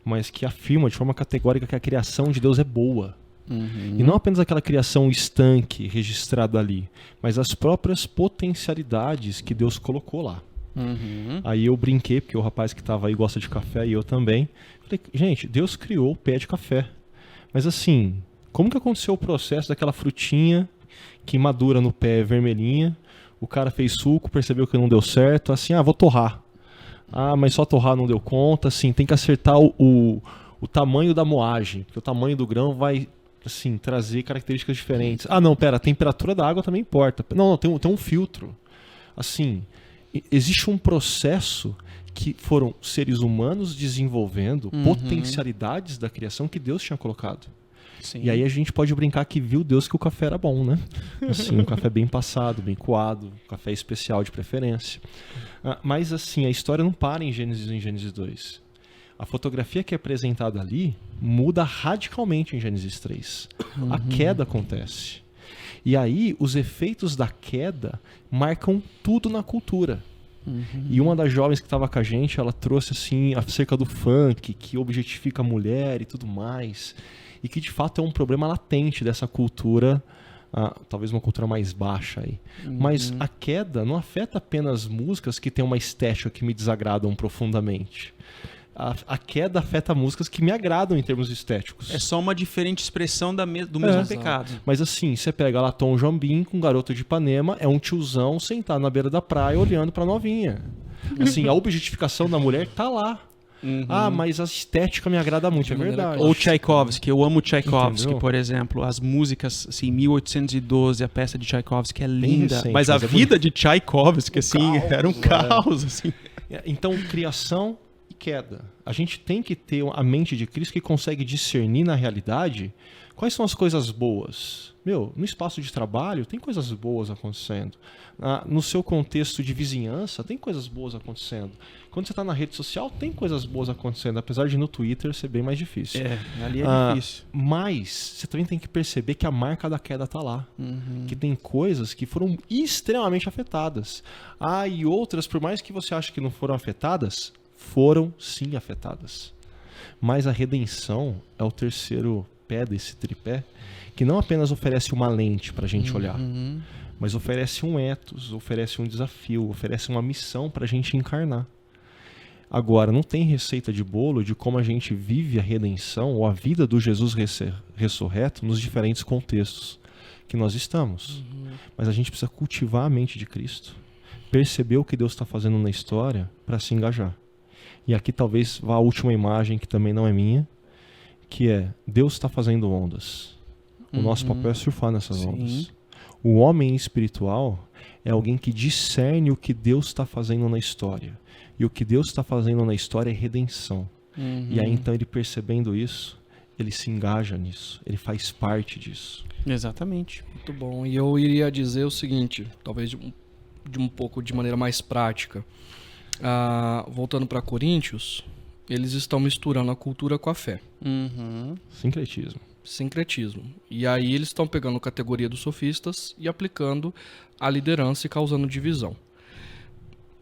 mas que afirmam de forma categórica que a criação de Deus é boa. E não apenas aquela criação estanque registrada ali, mas as próprias potencialidades que Deus colocou lá. Aí eu brinquei, porque o rapaz que estava aí gosta de café e eu também. Falei, gente, Deus criou o pé de café. Mas assim, como que aconteceu o processo daquela frutinha que madura no pé vermelhinha? O cara fez suco, percebeu que não deu certo, assim, vou torrar. Mas só torrar não deu conta, assim, tem que acertar o tamanho da moagem, porque o tamanho do grão vai, assim, trazer características diferentes. Não, pera, a temperatura da água também importa. Não, tem um filtro. Assim, existe um processo que foram seres humanos desenvolvendo potencialidades da criação que Deus tinha colocado.
Sim.
E aí a gente pode brincar que viu Deus que o café era bom, né? Assim, um café bem passado, bem coado, um café especial de preferência. Mas assim, a história não para em Gênesis 1 e Gênesis 2. A fotografia que é apresentada ali muda radicalmente em Gênesis 3. A queda acontece. E aí os efeitos da queda marcam tudo na cultura. E uma das jovens que estava com a gente, ela trouxe assim acerca do funk, que objetifica a mulher e tudo mais. E que de fato é um problema latente dessa cultura, talvez uma cultura mais baixa aí. Mas a queda não afeta apenas músicas que têm uma estética que me desagradam profundamente. A queda afeta músicas que me agradam em termos estéticos.
É só uma diferente expressão do mesmo pecado.
Mas assim, você pega lá Tom Jobim com Garota de Ipanema, é um tiozão sentado na beira da praia olhando pra novinha. Assim, a objetificação da mulher tá lá. Mas a estética me agrada muito, é verdade.
Ou Tchaikovsky, eu amo Tchaikovsky, entendeu? Por exemplo, as músicas, assim, 1812, a peça de Tchaikovsky é linda, recente, mas a vida de Tchaikovsky, assim, era um caos, assim.
Então, criação e queda. A gente tem que ter a mente de Cristo que consegue discernir na realidade quais são as coisas boas. No espaço de trabalho tem coisas boas acontecendo. No seu contexto de vizinhança tem coisas boas acontecendo. Quando você está na rede social tem coisas boas acontecendo, apesar de no Twitter ser bem mais difícil.
Ali é difícil.
Mas você também tem que perceber que a marca da queda está lá. Que tem coisas que foram extremamente afetadas. E outras, por mais que você ache que não foram afetadas, foram sim afetadas. Mas a redenção é o terceiro pé desse tripé, que não apenas oferece uma lente para a gente olhar, mas oferece um ethos, oferece um desafio, oferece uma missão para a gente encarnar. Agora, não tem receita de bolo de como a gente vive a redenção ou a vida do Jesus ressurreto nos diferentes contextos que nós estamos. Mas a gente precisa cultivar a mente de Cristo, perceber o que Deus está fazendo na história para se engajar. E aqui talvez vá a última imagem, que também não é minha, que é, Deus está fazendo ondas. O nosso papel é surfar nessas ondas. O homem espiritual é alguém que discerne o que Deus está fazendo na história. E o que Deus está fazendo na história é redenção. E aí então ele percebendo isso, ele se engaja nisso. Ele faz parte disso.
Exatamente.
Muito bom. E eu iria dizer o seguinte, talvez de um pouco de maneira mais prática. Voltando para Coríntios, eles estão misturando a cultura com a fé. Sincretismo. E aí eles estão pegando a categoria dos sofistas e aplicando a liderança e causando divisão.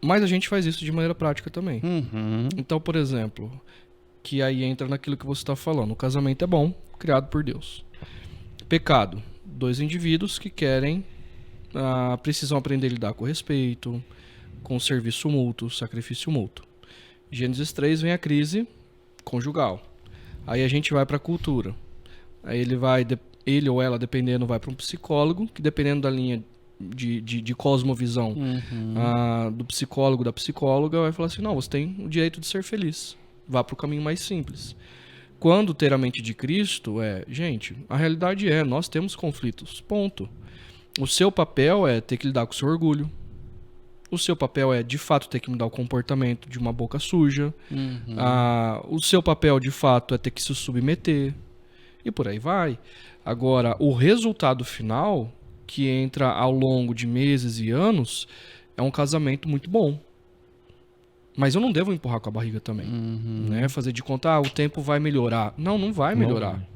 Mas a gente faz isso de maneira prática também. Então, por exemplo, que aí entra naquilo que você está falando. O casamento é bom, criado por Deus. Pecado. 2 indivíduos que querem, precisam aprender a lidar com respeito, com serviço mútuo, sacrifício mútuo. Gênesis 3 vem a crise conjugal. Aí a gente vai para a cultura. Aí ele ou ela, dependendo, vai para um psicólogo, que dependendo da linha de cosmovisão do psicólogo, da psicóloga, vai falar assim, não, você tem o direito de ser feliz. Vá para o caminho mais simples. Quando ter a mente de Cristo gente, a realidade nós temos conflitos, ponto. O seu papel é ter que lidar com o seu orgulho. O seu papel é, de fato, ter que mudar o comportamento de uma boca suja. O seu papel, de fato, é ter que se submeter. E por aí vai. Agora, o resultado final, que entra ao longo de meses e anos, é um casamento muito bom. Mas eu não devo empurrar com a barriga também. Né? Fazer de conta, o tempo vai melhorar. Não vai melhorar.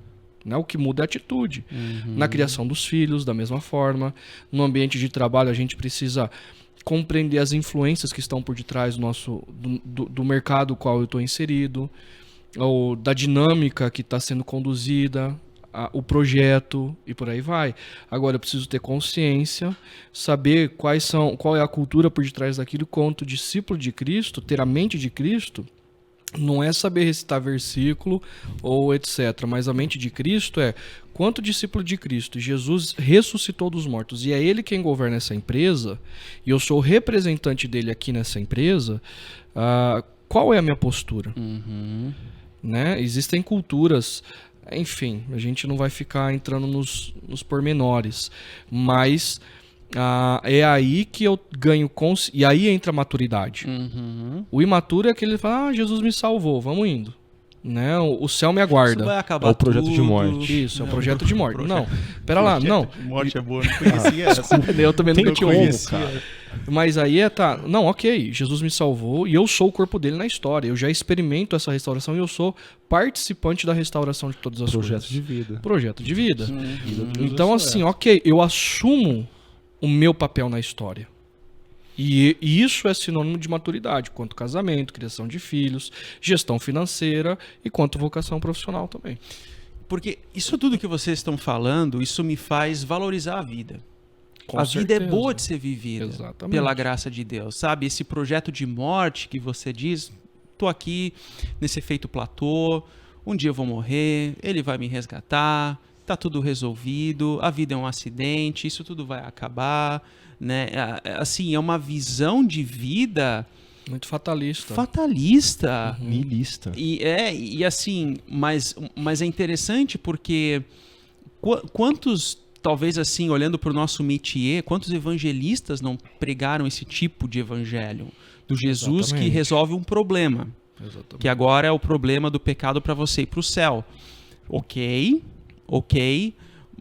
Né? O que muda é a atitude. Na criação dos filhos, da mesma forma. No ambiente de trabalho, a gente precisa compreender as influências que estão por detrás do mercado no qual eu estou inserido, ou da dinâmica que está sendo conduzida, o projeto e por aí vai. Agora eu preciso ter consciência, saber qual é a cultura por detrás daquilo. Quanto discípulo de Cristo, ter a mente de Cristo, não é saber recitar versículo ou etc. Mas a mente de Cristo quanto discípulo de Cristo, Jesus ressuscitou dos mortos e é Ele quem governa essa empresa, e eu sou o representante dele aqui nessa empresa, qual é a minha postura? Né? Existem culturas, enfim, a gente não vai ficar entrando nos pormenores, mas é aí que eu ganho consciência, e aí entra a maturidade. O imaturo é aquele que fala, Jesus me salvou, vamos indo. Né? O céu me aguarda.
Isso vai acabar
o projeto
tudo.
de morte.
Isso, é o projeto de morte. Não, pera lá, não.
Morte é boa, não conhecia essa.
Eu também não
Tem
conhecia.
cara.
Mas aí não, ok, Jesus me salvou e eu sou o corpo dele na história. Eu já experimento essa restauração e eu sou participante da restauração de todas as
Projeto
coisas.
de vida.
Projeto de vida. Então, assim, ok, eu assumo o meu papel na história. E isso é sinônimo de maturidade, quanto casamento, criação de filhos, gestão financeira e quanto vocação profissional também.
Porque isso tudo que vocês estão falando, isso me faz valorizar a vida.
Com
a
certeza.
vida é boa de ser vivida.
Exatamente.
Pela graça de Deus, sabe? Esse projeto de morte que você diz, tô aqui nesse efeito platô, um dia eu vou morrer, ele vai me resgatar, tá tudo resolvido, a vida é um acidente, isso tudo vai acabar, né? Assim, é uma visão de vida
muito fatalista.
Fatalista.
Nihilista.
E assim, mas é interessante porque quantos, talvez assim, olhando para o nosso métier, quantos evangelistas não pregaram esse tipo de evangelho? Do Jesus
Exatamente.
que resolve um problema.
Exatamente.
Que agora é o problema do pecado para você ir para o céu. Ok,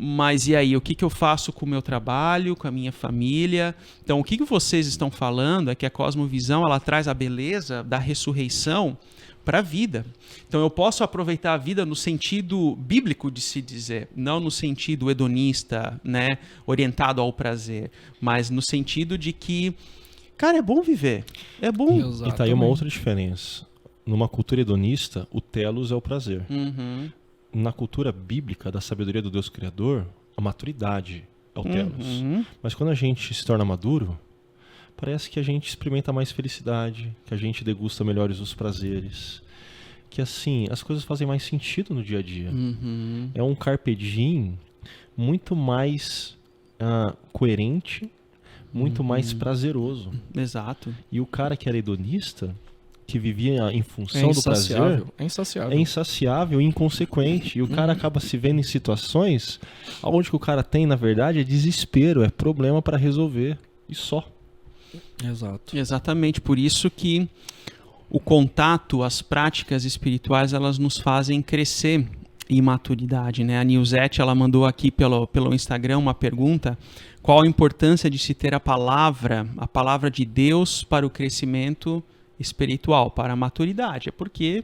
mas e aí, o que eu faço com o meu trabalho, com a minha família? Então, o que vocês estão falando é que a cosmovisão, ela traz a beleza da ressurreição para a vida. Então, eu posso aproveitar a vida no sentido bíblico de se dizer, não no sentido hedonista, né, orientado ao prazer, mas no sentido de que, cara, é bom viver, é bom.
Exatamente.
E tá aí uma outra diferença. Numa cultura hedonista, o telos é o prazer. Na cultura bíblica da sabedoria do Deus Criador, a maturidade é o telos. Mas quando a gente se torna maduro, parece que a gente experimenta mais felicidade, que a gente degusta melhores os prazeres, que assim, as coisas fazem mais sentido no dia a dia. É um carpe diem muito mais coerente, muito mais prazeroso.
Exato.
E o cara que era hedonista, que vivia em função do prazer,
é insaciável.
é insaciável e inconsequente. E o cara acaba se vendo em situações onde que o cara tem, na verdade, é desespero, é problema para resolver. E só.
Exato.
Exatamente. Por isso que o contato, as práticas espirituais, elas nos fazem crescer em maturidade, né? A Nilzete, ela mandou aqui pelo Instagram uma pergunta: qual a importância de se ter a palavra de Deus para o crescimento espiritual, para a maturidade? É porque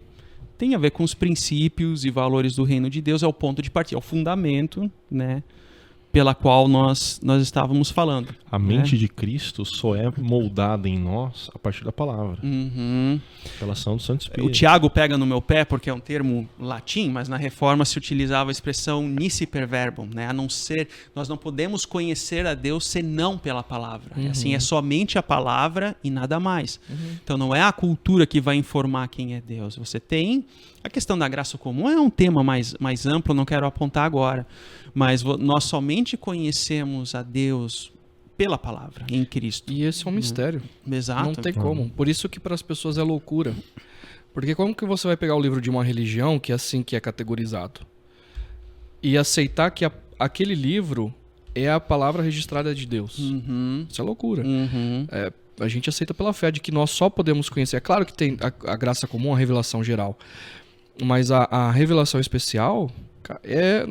tem a ver com os princípios e valores do reino de Deus, é o ponto de partida, é o fundamento, né, pela qual nós estávamos falando.
A mente de Cristo só é moldada em nós a partir da palavra. Pela ação do Santo Espírito.
O Tiago pega no meu pé, porque é um termo latim, mas na Reforma se utilizava a expressão nisi per verbum, né? A não ser, nós não podemos conhecer a Deus senão pela palavra. Assim, é somente a palavra e nada mais. Então não é a cultura que vai informar quem é Deus. Você tem a questão da graça comum, é um tema mais amplo, não quero apontar agora, mas nós somente conhecemos a Deus pela palavra, em Cristo.
E esse é um mistério.
Exato.
Não tem como. Por isso que para as pessoas é loucura. Porque como que você vai pegar o livro de uma religião, que é assim que é categorizado, e aceitar que aquele livro é a palavra registrada de Deus? Isso é loucura. A gente aceita pela fé de que nós só podemos conhecer. É claro que tem a graça comum, a revelação geral. Mas a revelação especial é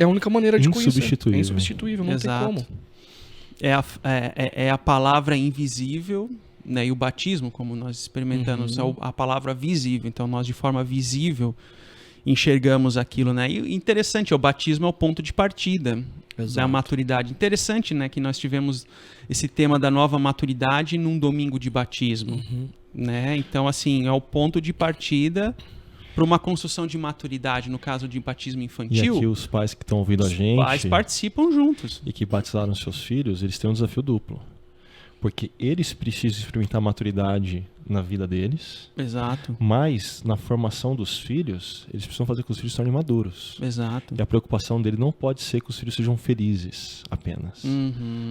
a única maneira de conhecer.
Insubstituível.
É insubstituível, não
Exato.
tem como.
É a palavra invisível, né? E o batismo, como nós experimentamos, é a palavra visível. Então, nós, de forma visível, enxergamos aquilo, né? E interessante, o batismo é o ponto de partida da maturidade. Interessante, né? Que nós tivemos esse tema da nova maturidade num domingo de batismo, né? Então, assim, é o ponto de partida para uma construção de maturidade, no caso de batismo infantil.
E aqui os pais que estão ouvindo a gente...
Os pais participam juntos.
E que batizaram seus filhos, eles têm um desafio duplo. Porque eles precisam experimentar maturidade na vida deles.
Exato.
Mas, na formação dos filhos, eles precisam fazer com que os filhos se tornem maduros.
Exato.
E a preocupação dele não pode ser que os filhos sejam felizes apenas.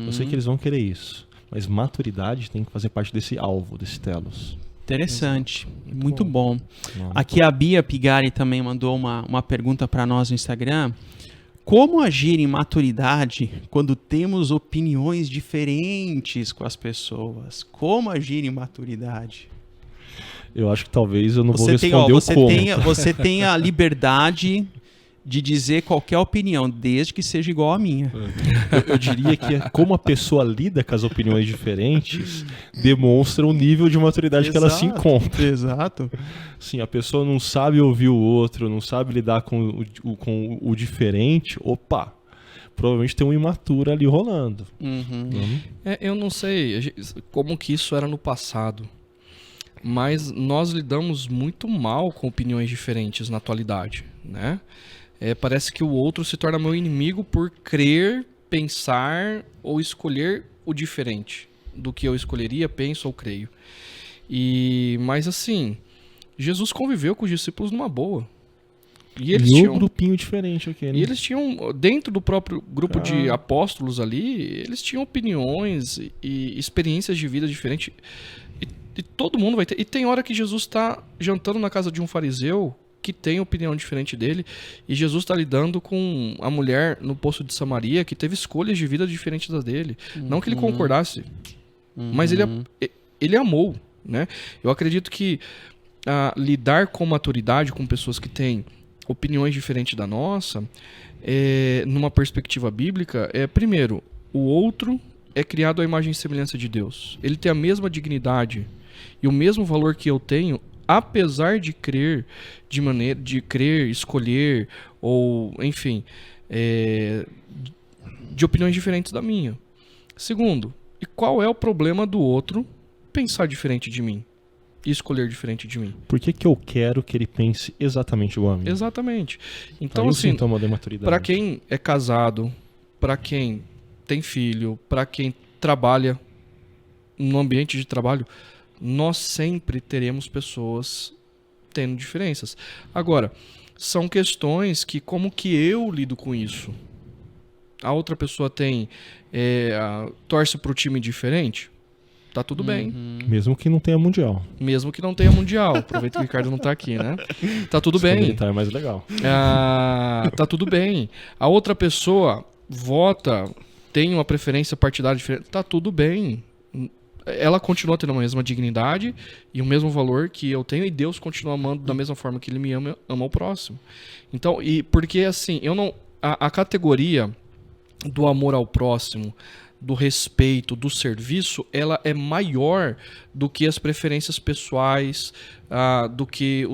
Eu sei que eles vão querer isso. Mas maturidade tem que fazer parte desse alvo, desse telos.
Interessante. Muito bom. Aqui a Bia Pigari também mandou uma pergunta para nós no Instagram. Como agir em maturidade quando temos opiniões diferentes com as pessoas? Como agir em maturidade?
Eu acho que talvez eu não vou responder o como.
Você tem a liberdade de dizer qualquer opinião, desde que seja igual à minha.
Eu diria que como a pessoa lida com as opiniões diferentes demonstra o nível de maturidade que ela se encontra.
Exato.
Sim, a pessoa não sabe ouvir o outro, não sabe lidar com o diferente. Opa! Provavelmente tem um imaturo ali rolando.
Eu não sei como que isso era no passado, mas nós lidamos muito mal com opiniões diferentes na atualidade, né? Parece que o outro se torna meu inimigo por crer, pensar ou escolher o diferente do que eu escolheria, penso ou creio. Mas assim, Jesus conviveu com os discípulos numa boa. E eles tinham
um grupinho diferente aqui, né?
E eles tinham, dentro do próprio grupo de apóstolos ali, eles tinham opiniões e experiências de vida diferentes. E todo mundo vai ter. E tem hora que Jesus está jantando na casa de um fariseu que tem opinião diferente dele, e Jesus está lidando com a mulher no poço de Samaria que teve escolhas de vida diferentes das dele. Não que ele concordasse, mas ele amou, né? Eu acredito que lidar com maturidade com pessoas que têm opiniões diferentes da nossa, numa perspectiva bíblica, primeiro, o outro é criado à imagem e semelhança de Deus. Ele tem a mesma dignidade e o mesmo valor que eu tenho, apesar de crer escolher, ou, enfim, de opiniões diferentes da minha. Segundo, e qual é o problema do outro pensar diferente de mim e escolher diferente de mim?
Por que eu quero que ele pense exatamente igual a mim?
Exatamente. Então,
aí
assim,
sintoma da maturidade.
Para quem é casado, para quem tem filho, para quem trabalha no ambiente de trabalho, nós sempre teremos pessoas tendo diferenças. Agora, são questões que como que eu lido com isso? A outra pessoa torce para o time diferente? Tá tudo bem.
Mesmo que não tenha mundial.
Mesmo que não tenha mundial. Aproveita que o Ricardo não tá aqui, né? Tá tudo bem.
Ele tá, é mais legal.
Tá tudo bem. A outra pessoa vota, tem uma preferência partidária diferente. Tá tudo bem. Ela continua tendo a mesma dignidade e o mesmo valor que eu tenho, e Deus continua amando da mesma forma que Ele me ama o próximo. Então, porque assim, a categoria do amor ao próximo, do respeito, do serviço, ela é maior do que as preferências pessoais, do que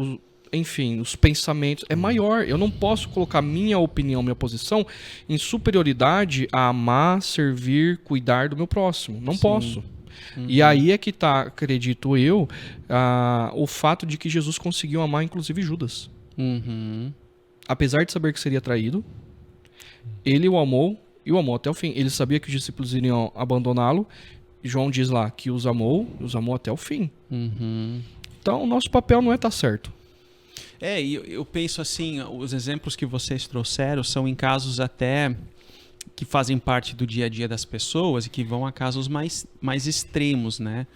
enfim, os pensamentos, é maior. Eu não posso colocar minha opinião, minha posição em superioridade a amar, servir, cuidar do meu próximo. Não posso. E aí é que tá, acredito eu, o fato de que Jesus conseguiu amar inclusive Judas. Apesar de saber que seria traído, ele o amou e o amou até o fim. Ele sabia que os discípulos iriam abandoná-lo. João diz lá que os amou até o fim. Então, o nosso papel não é estar certo.
E eu penso assim, os exemplos que vocês trouxeram são em casos até que fazem parte do dia a dia das pessoas e que vão a casos mais extremos, né?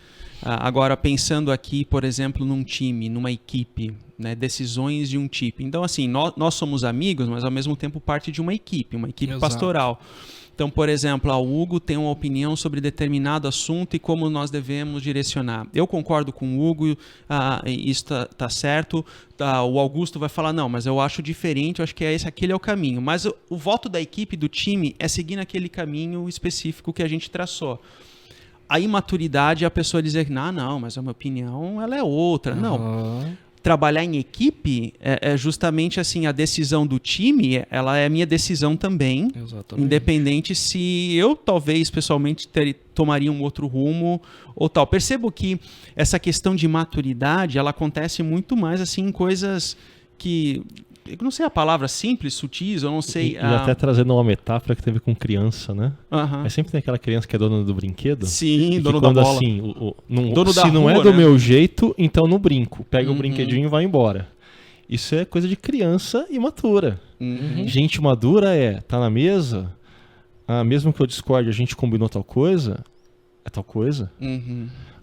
Agora, pensando aqui, por exemplo, num time, numa equipe, né? Decisões de um time. Então, assim, nós somos amigos, mas ao mesmo tempo parte de uma equipe
Exato.
pastoral. Então, por exemplo, o Hugo tem uma opinião sobre determinado assunto e como nós devemos direcionar. Eu concordo com o Hugo, isso tá certo. O Augusto vai falar, não, mas eu acho diferente, eu acho que aquele é o caminho. Mas o voto da equipe, do time, é seguir naquele caminho específico que a gente traçou. A imaturidade é a pessoa dizer, não, mas a minha opinião ela é outra. Não. Trabalhar em equipe é justamente assim, a decisão do time, ela é a minha decisão também.
Exatamente.
Independente se eu talvez pessoalmente tomaria um outro rumo ou tal. Percebo que essa questão de maturidade, ela acontece muito mais assim em coisas que, eu não sei a palavra, simples, sutis, eu não sei.
E até trazendo uma metáfora que teve com criança, né? Mas sempre tem aquela criança que é dona do brinquedo.
Sim, dono da bola.
Assim,
dono da
se não
rua,
é do
né?
meu jeito, então não brinco. Pega o brinquedinho e vai embora. Isso é coisa de criança imatura. Gente madura tá na mesa, mesmo que eu discorde, a gente combinou tal coisa, é tal coisa.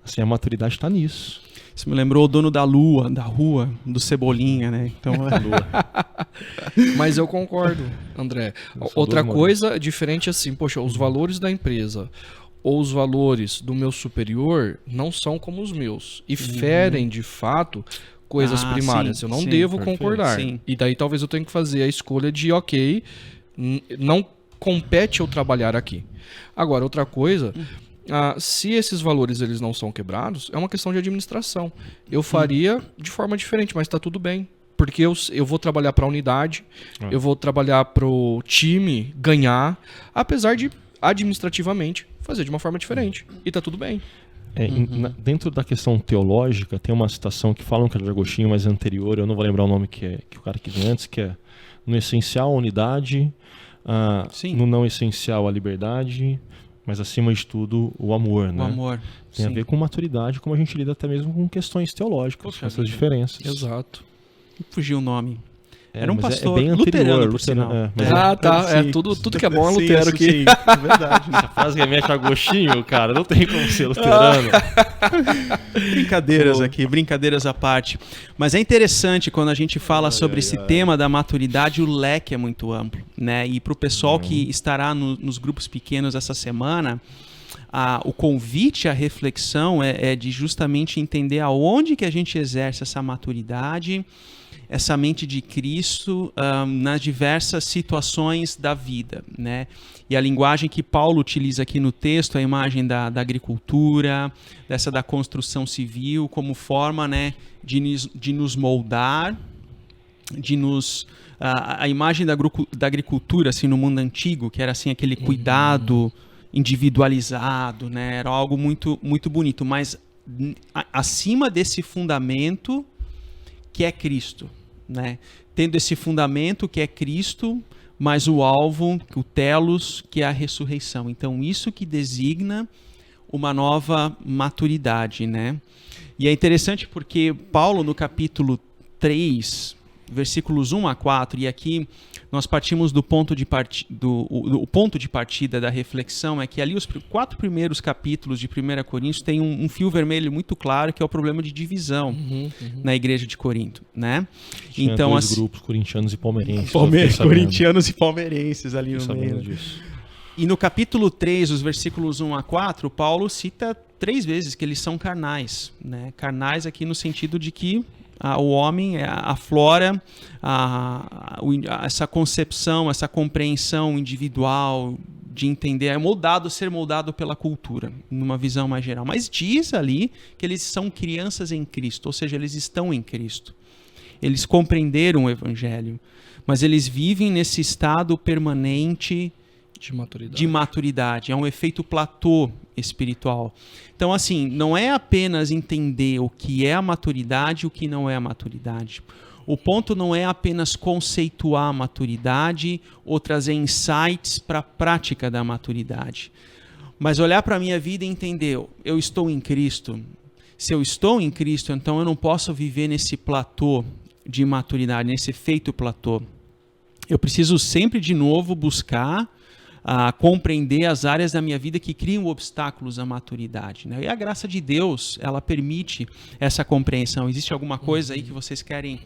Assim, a maturidade tá nisso.
Isso me lembrou o dono da rua, do Cebolinha, né? Então,
Mas eu concordo, André. Outra coisa diferente assim, poxa, os valores da empresa ou os valores do meu superior não são como os meus e ferem de fato coisas primárias. Eu não devo concordar.
Sim.
E daí talvez eu tenha que fazer a escolha de, ok, não compete eu trabalhar aqui. Agora, outra coisa, se esses valores eles não são quebrados, é uma questão de administração. Eu faria de forma diferente, mas está tudo bem. Porque eu vou trabalhar para a unidade, eu vou trabalhar para o time ganhar, apesar de, administrativamente, fazer de uma forma diferente. E está tudo bem.
Dentro da questão teológica, tem uma citação que falam que é de Agostinho, mas é anterior, eu não vou lembrar o nome que o cara que vem antes, que é: no essencial a unidade, no não essencial a liberdade, mas acima de tudo o amor, né?
O amor.
Tem a ver com maturidade, como a gente lida até mesmo com questões teológicas, com essas diferenças.
Exato.
Fugiu o nome. Era um
mas
pastor
bem
luterano, por sinal.
Tudo que é bom é Lutero aqui.
Sim, é verdade.
Essa frase remete a Agostinho, cara, não tem como ser luterano.
Brincadeiras à parte. Mas é interessante quando a gente fala sobre esse tema da maturidade, o leque é muito amplo, né? E para o pessoal que estará nos grupos pequenos essa semana, o convite à reflexão é de justamente entender aonde que a gente exerce essa maturidade, essa mente de Cristo nas diversas situações da vida, né? E a linguagem que Paulo utiliza aqui no texto, a imagem da agricultura, dessa da construção civil, como forma, né, de nos moldar, a imagem da agricultura assim, no mundo antigo, que era assim, aquele cuidado individualizado, né? Era algo muito, muito bonito, mas acima desse fundamento que é Cristo, né? Tendo esse fundamento que é Cristo, mas o alvo, o telos, que é a ressurreição. Então, isso que designa uma nova maturidade, né? E é interessante porque Paulo, no capítulo 3, versículos 1 a 4, e aqui nós partimos do ponto de partida da reflexão, é que ali os 4 primeiros capítulos de 1 Coríntios tem um fio vermelho muito claro, que é o problema de divisão na igreja de Corinto, né?
Tinha
então,
dois grupos, corintianos e palmeirenses.
Corintianos e palmeirenses ali no meio.
Disso.
E no capítulo 3, os versículos 1 a 4, Paulo cita 3 vezes que eles são carnais, né? Carnais aqui no sentido de que o homem aflora essa concepção, essa compreensão individual de entender, ser moldado pela cultura, numa visão mais geral. Mas diz ali que eles são crianças em Cristo, ou seja, eles estão em Cristo. eles compreenderam o evangelho, mas eles vivem nesse estado permanente de maturidade. É um efeito platô espiritual. Então, assim, não é apenas entender o que é a maturidade e o que não é a maturidade. O ponto não é apenas conceituar a maturidade ou trazer insights para a prática da maturidade, mas olhar para a minha vida e entender, eu estou em Cristo. Se eu estou em Cristo, então eu não posso viver nesse platô de maturidade, nesse efeito platô. Eu preciso sempre de novo buscar compreender as áreas da minha vida que criam obstáculos à maturidade, né? E a graça de Deus, ela permite essa compreensão. Existe alguma coisa aí que vocês querem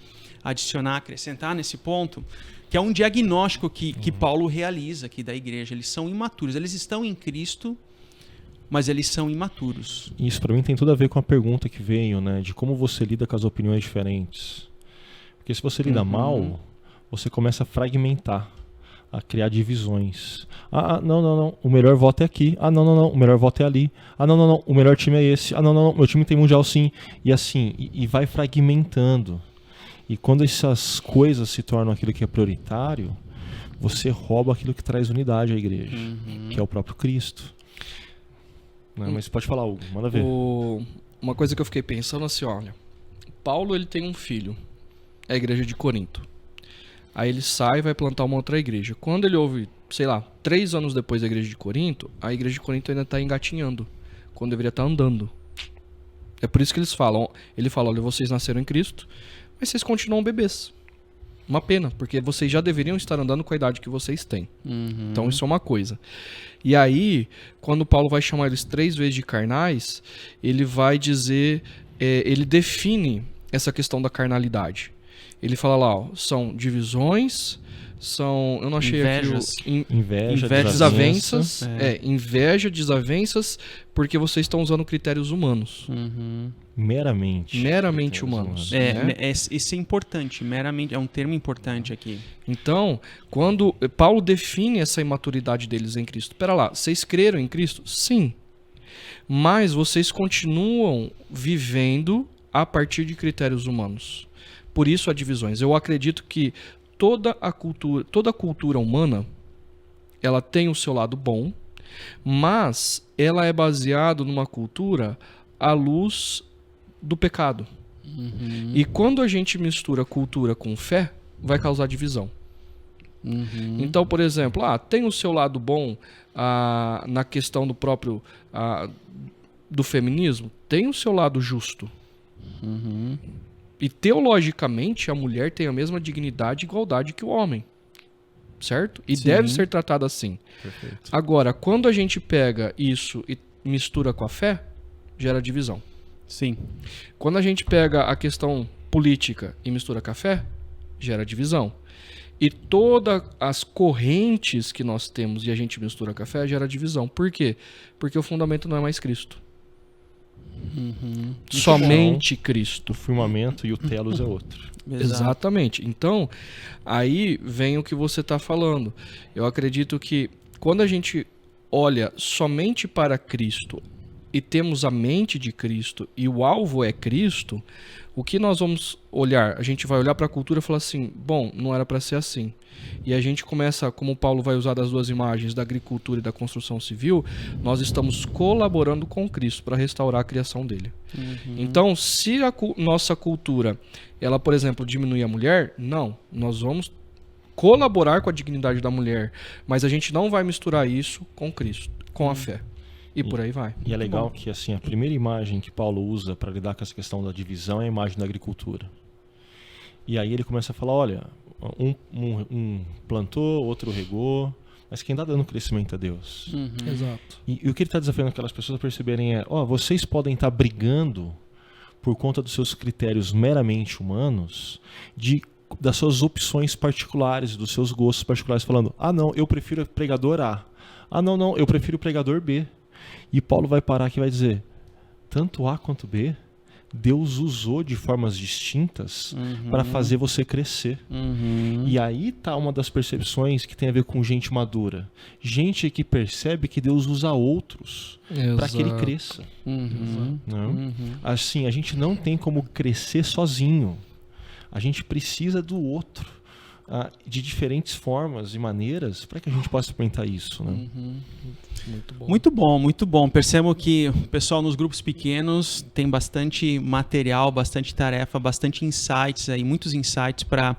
adicionar, acrescentar nesse ponto? Que é um diagnóstico que Paulo realiza aqui da igreja. Eles são imaturos, eles estão em Cristo, mas eles são imaturos.
Isso para mim tem tudo a ver com a pergunta que veio, né? De como você lida com as opiniões diferentes. Porque se você lida mal, você começa a fragmentar, a criar divisões. Não, o melhor voto é aqui. Não, o melhor voto é ali. Não, o melhor time é esse. Não, meu time tem mundial sim. E assim, e vai fragmentando. E quando essas coisas se tornam aquilo que é prioritário, você rouba aquilo que traz unidade à igreja, que é o próprio Cristo. Não, mas pode falar, Hugo, manda ver.
Uma coisa que eu fiquei pensando assim, olha, Paulo ele tem um filho, é a igreja de Corinto. Aí ele sai e vai plantar uma outra igreja. Quando ele ouve, 3 anos depois da igreja de Corinto, a igreja de Corinto ainda está engatinhando, quando deveria estar andando. É por isso que ele fala, olha, vocês nasceram em Cristo, mas vocês continuam bebês. Uma pena, porque vocês já deveriam estar andando com a idade que vocês têm. Então isso é uma coisa. E aí, quando Paulo vai chamar eles 3 vezes de carnais, ele vai dizer, ele define essa questão da carnalidade. Ele fala lá, são divisões, são, eu não achei
invejas.
Aqui
inveja,
desavenças, inveja, desavenças, porque vocês estão usando critérios humanos. Meramente humanos.
Isso é importante, meramente, é um termo importante aqui.
Então, quando Paulo define essa imaturidade deles em Cristo, pera lá, vocês creram em Cristo? Sim. Mas vocês continuam vivendo a partir de critérios humanos. Por isso há divisões. Eu acredito que toda a cultura humana, ela tem o seu lado bom, mas ela é baseada numa cultura à luz do pecado. E quando a gente mistura cultura com fé, vai causar divisão. Então, por exemplo, tem o seu lado bom na questão do próprio do feminismo, tem o seu lado justo. E teologicamente a mulher tem a mesma dignidade e igualdade que o homem, certo? E deve ser tratada assim.
Perfeito.
Agora, quando a gente pega isso e mistura com a fé, gera divisão.
Sim.
Quando a gente pega a questão política e mistura com a fé, gera divisão. E todas as correntes que nós temos e a gente mistura com a fé, gera divisão. Por quê? Porque o fundamento não é mais Cristo. Somente Cristo.
O firmamento e o telos é outro.
Exatamente. Então, aí vem o que você está falando. Eu acredito que quando a gente olha somente para Cristo e temos a mente de Cristo e o alvo é Cristo, o que nós vamos olhar? A gente vai olhar para a cultura e falar assim, bom, não era para ser assim. E a gente começa, como Paulo vai usar das 2 imagens da agricultura e da construção civil, nós estamos colaborando com Cristo para restaurar a criação dele. Então, se a nossa cultura, ela, por exemplo, diminui a mulher, não, nós vamos colaborar com a dignidade da mulher, mas a gente não vai misturar isso com Cristo, com a fé. E por aí vai.
E é legal que assim, a primeira imagem que Paulo usa para lidar com essa questão da divisão é a imagem da agricultura. E aí ele começa a falar, olha, um plantou, outro regou, mas quem está dando crescimento é Deus.
Exato.
E o que ele está desafiando aquelas pessoas a perceberem é, vocês podem estar brigando por conta dos seus critérios meramente humanos, das suas opções particulares, dos seus gostos particulares, falando, não, eu prefiro pregador A. Não, eu prefiro pregador B. E Paulo vai parar aqui e vai dizer, tanto A quanto B, Deus usou de formas distintas para fazer você crescer. E aí está uma das percepções que tem a ver com gente madura. Gente que percebe que Deus usa outros para que ele cresça. Não? Assim, a gente não tem como crescer sozinho. A gente precisa do outro, de diferentes formas e maneiras, para que a gente possa experimentar isso, né?
Muito bom.
Muito bom, muito bom. Percebo que o pessoal nos grupos pequenos tem bastante material, bastante tarefa, bastante insights aí, muitos insights para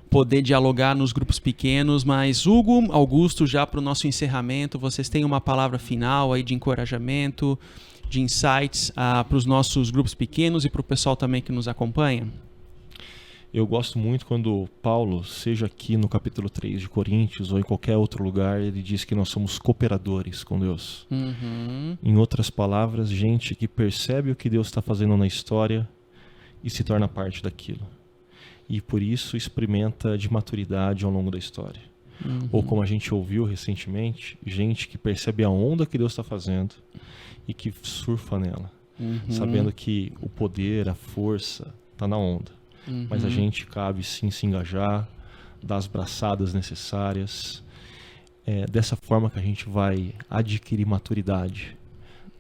poder dialogar nos grupos pequenos. Mas Hugo, Augusto, já para o nosso encerramento, vocês têm uma palavra final aí de encorajamento, de insights para os nossos grupos pequenos e para o pessoal também que nos acompanha?
Eu gosto muito quando Paulo, seja aqui no capítulo 3 de Coríntios ou em qualquer outro lugar, ele diz que nós somos cooperadores com Deus. Em outras palavras, gente que percebe o que Deus está fazendo na história e se torna parte daquilo. E por isso experimenta de maturidade ao longo da história. Ou como a gente ouviu recentemente, gente que percebe a onda que Deus está fazendo e que surfa nela, sabendo que o poder, a força está na onda. Mas a gente cabe sim se engajar, dar as braçadas necessárias. É dessa forma que a gente vai adquirir maturidade,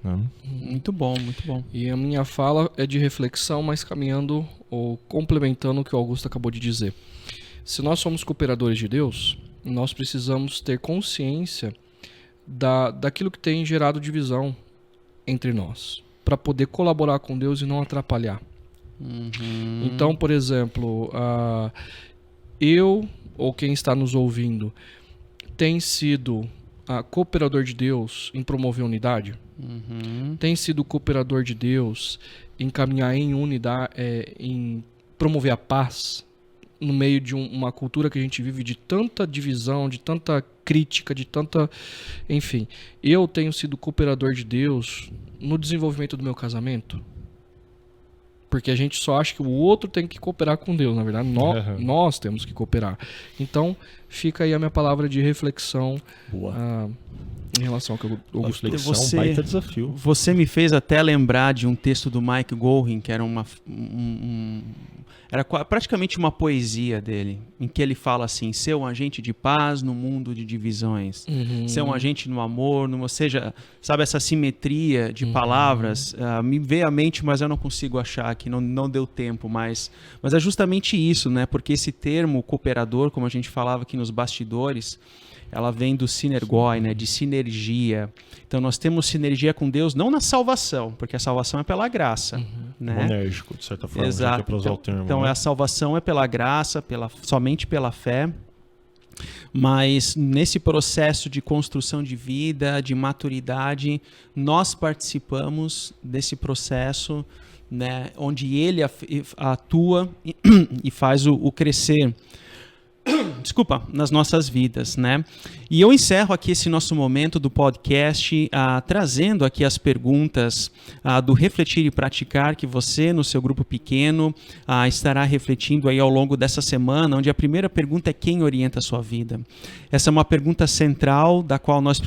né?
Muito bom, muito bom.
E a minha fala é de reflexão, mas caminhando ou complementando o que o Augusto acabou de dizer. Se nós somos cooperadores de Deus, nós precisamos ter consciência daquilo que tem gerado divisão entre nós, para poder colaborar com Deus e não atrapalhar. Então, por exemplo, eu ou quem está nos ouvindo tem sido cooperador de Deus em promover unidade? Tem sido cooperador de Deus em caminhar em unidade, em promover a paz no meio de uma cultura que a gente vive de tanta divisão, de tanta crítica, de tanta... Enfim, eu tenho sido cooperador de Deus no desenvolvimento do meu casamento? Porque a gente só acha que o outro tem que cooperar com Deus. Na verdade, nós temos que cooperar. Então, fica aí a minha palavra de reflexão em relação ao que eu gostei.
Reflexão, baita desafio.
Você me fez até lembrar de um texto do Mike Gorin, que era era praticamente uma poesia dele, em que ele fala assim: ser um agente de paz no mundo de divisões, ser um agente no amor, ou seja, sabe, essa simetria de palavras, me veio à mente, mas eu não consigo achar aqui, não deu tempo, mas é justamente isso, né? Porque esse termo cooperador, como a gente falava aqui nos bastidores, ela vem do sinergoi, né, de sinergia. Então nós temos sinergia com Deus não na salvação, porque a salvação é pela graça, né?
Monérgico, de certa forma.
Exato.
Para usar o termo,
então
né?
A salvação é pela graça, somente pela fé. Mas nesse processo de construção de vida, de maturidade, nós participamos desse processo, né, onde Ele atua e faz o crescer. Desculpa, nas nossas vidas, né? E eu encerro aqui esse nosso momento do podcast trazendo aqui as perguntas do Refletir e Praticar, que você, no seu grupo pequeno, estará refletindo aí ao longo dessa semana, onde a primeira pergunta é: quem orienta a sua vida? Essa é uma pergunta central, da qual nós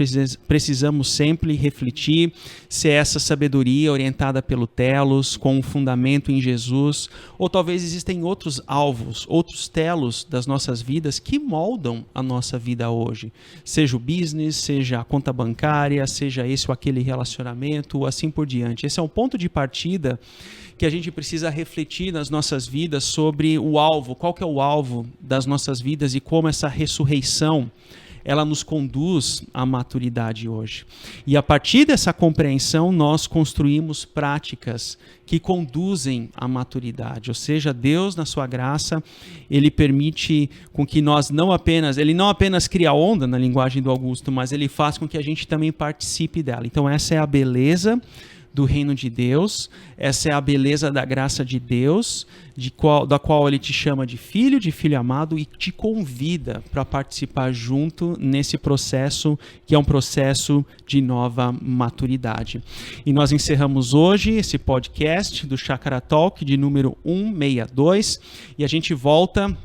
precisamos sempre refletir, se é essa sabedoria orientada pelo telos, com um fundamento em Jesus, ou talvez existem outros alvos, outros telos das nossas vidas que moldam a nossa vida hoje. Seja o business, seja a conta bancária, seja esse ou aquele relacionamento, assim por diante. Esse é um ponto de partida que a gente precisa refletir nas nossas vidas sobre o alvo, qual que é o alvo das nossas vidas e como essa ressurreição ela nos conduz à maturidade hoje. E a partir dessa compreensão, nós construímos práticas que conduzem à maturidade. Ou seja, Deus, na sua graça, Ele permite com que nós Ele não apenas cria onda, na linguagem do Augusto, mas Ele faz com que a gente também participe dela. Então essa é a beleza do reino de Deus, essa é a beleza da graça de Deus, da qual Ele te chama de filho amado e te convida para participar junto nesse processo, que é um processo de nova maturidade. E nós encerramos hoje esse podcast do Chácara Talk de número 162 e a gente volta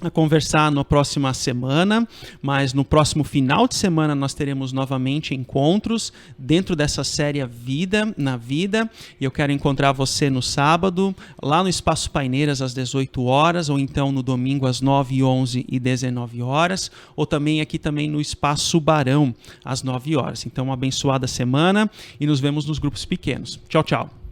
a conversar na próxima semana, mas no próximo final de semana nós teremos novamente encontros dentro dessa série Vida na Vida, e eu quero encontrar você no sábado, lá no Espaço Paineiras às 18 horas, ou então no domingo às 9, 11 e 19 horas, ou também aqui também no Espaço Barão às 9 horas. Então, uma abençoada semana e nos vemos nos grupos pequenos. Tchau, tchau.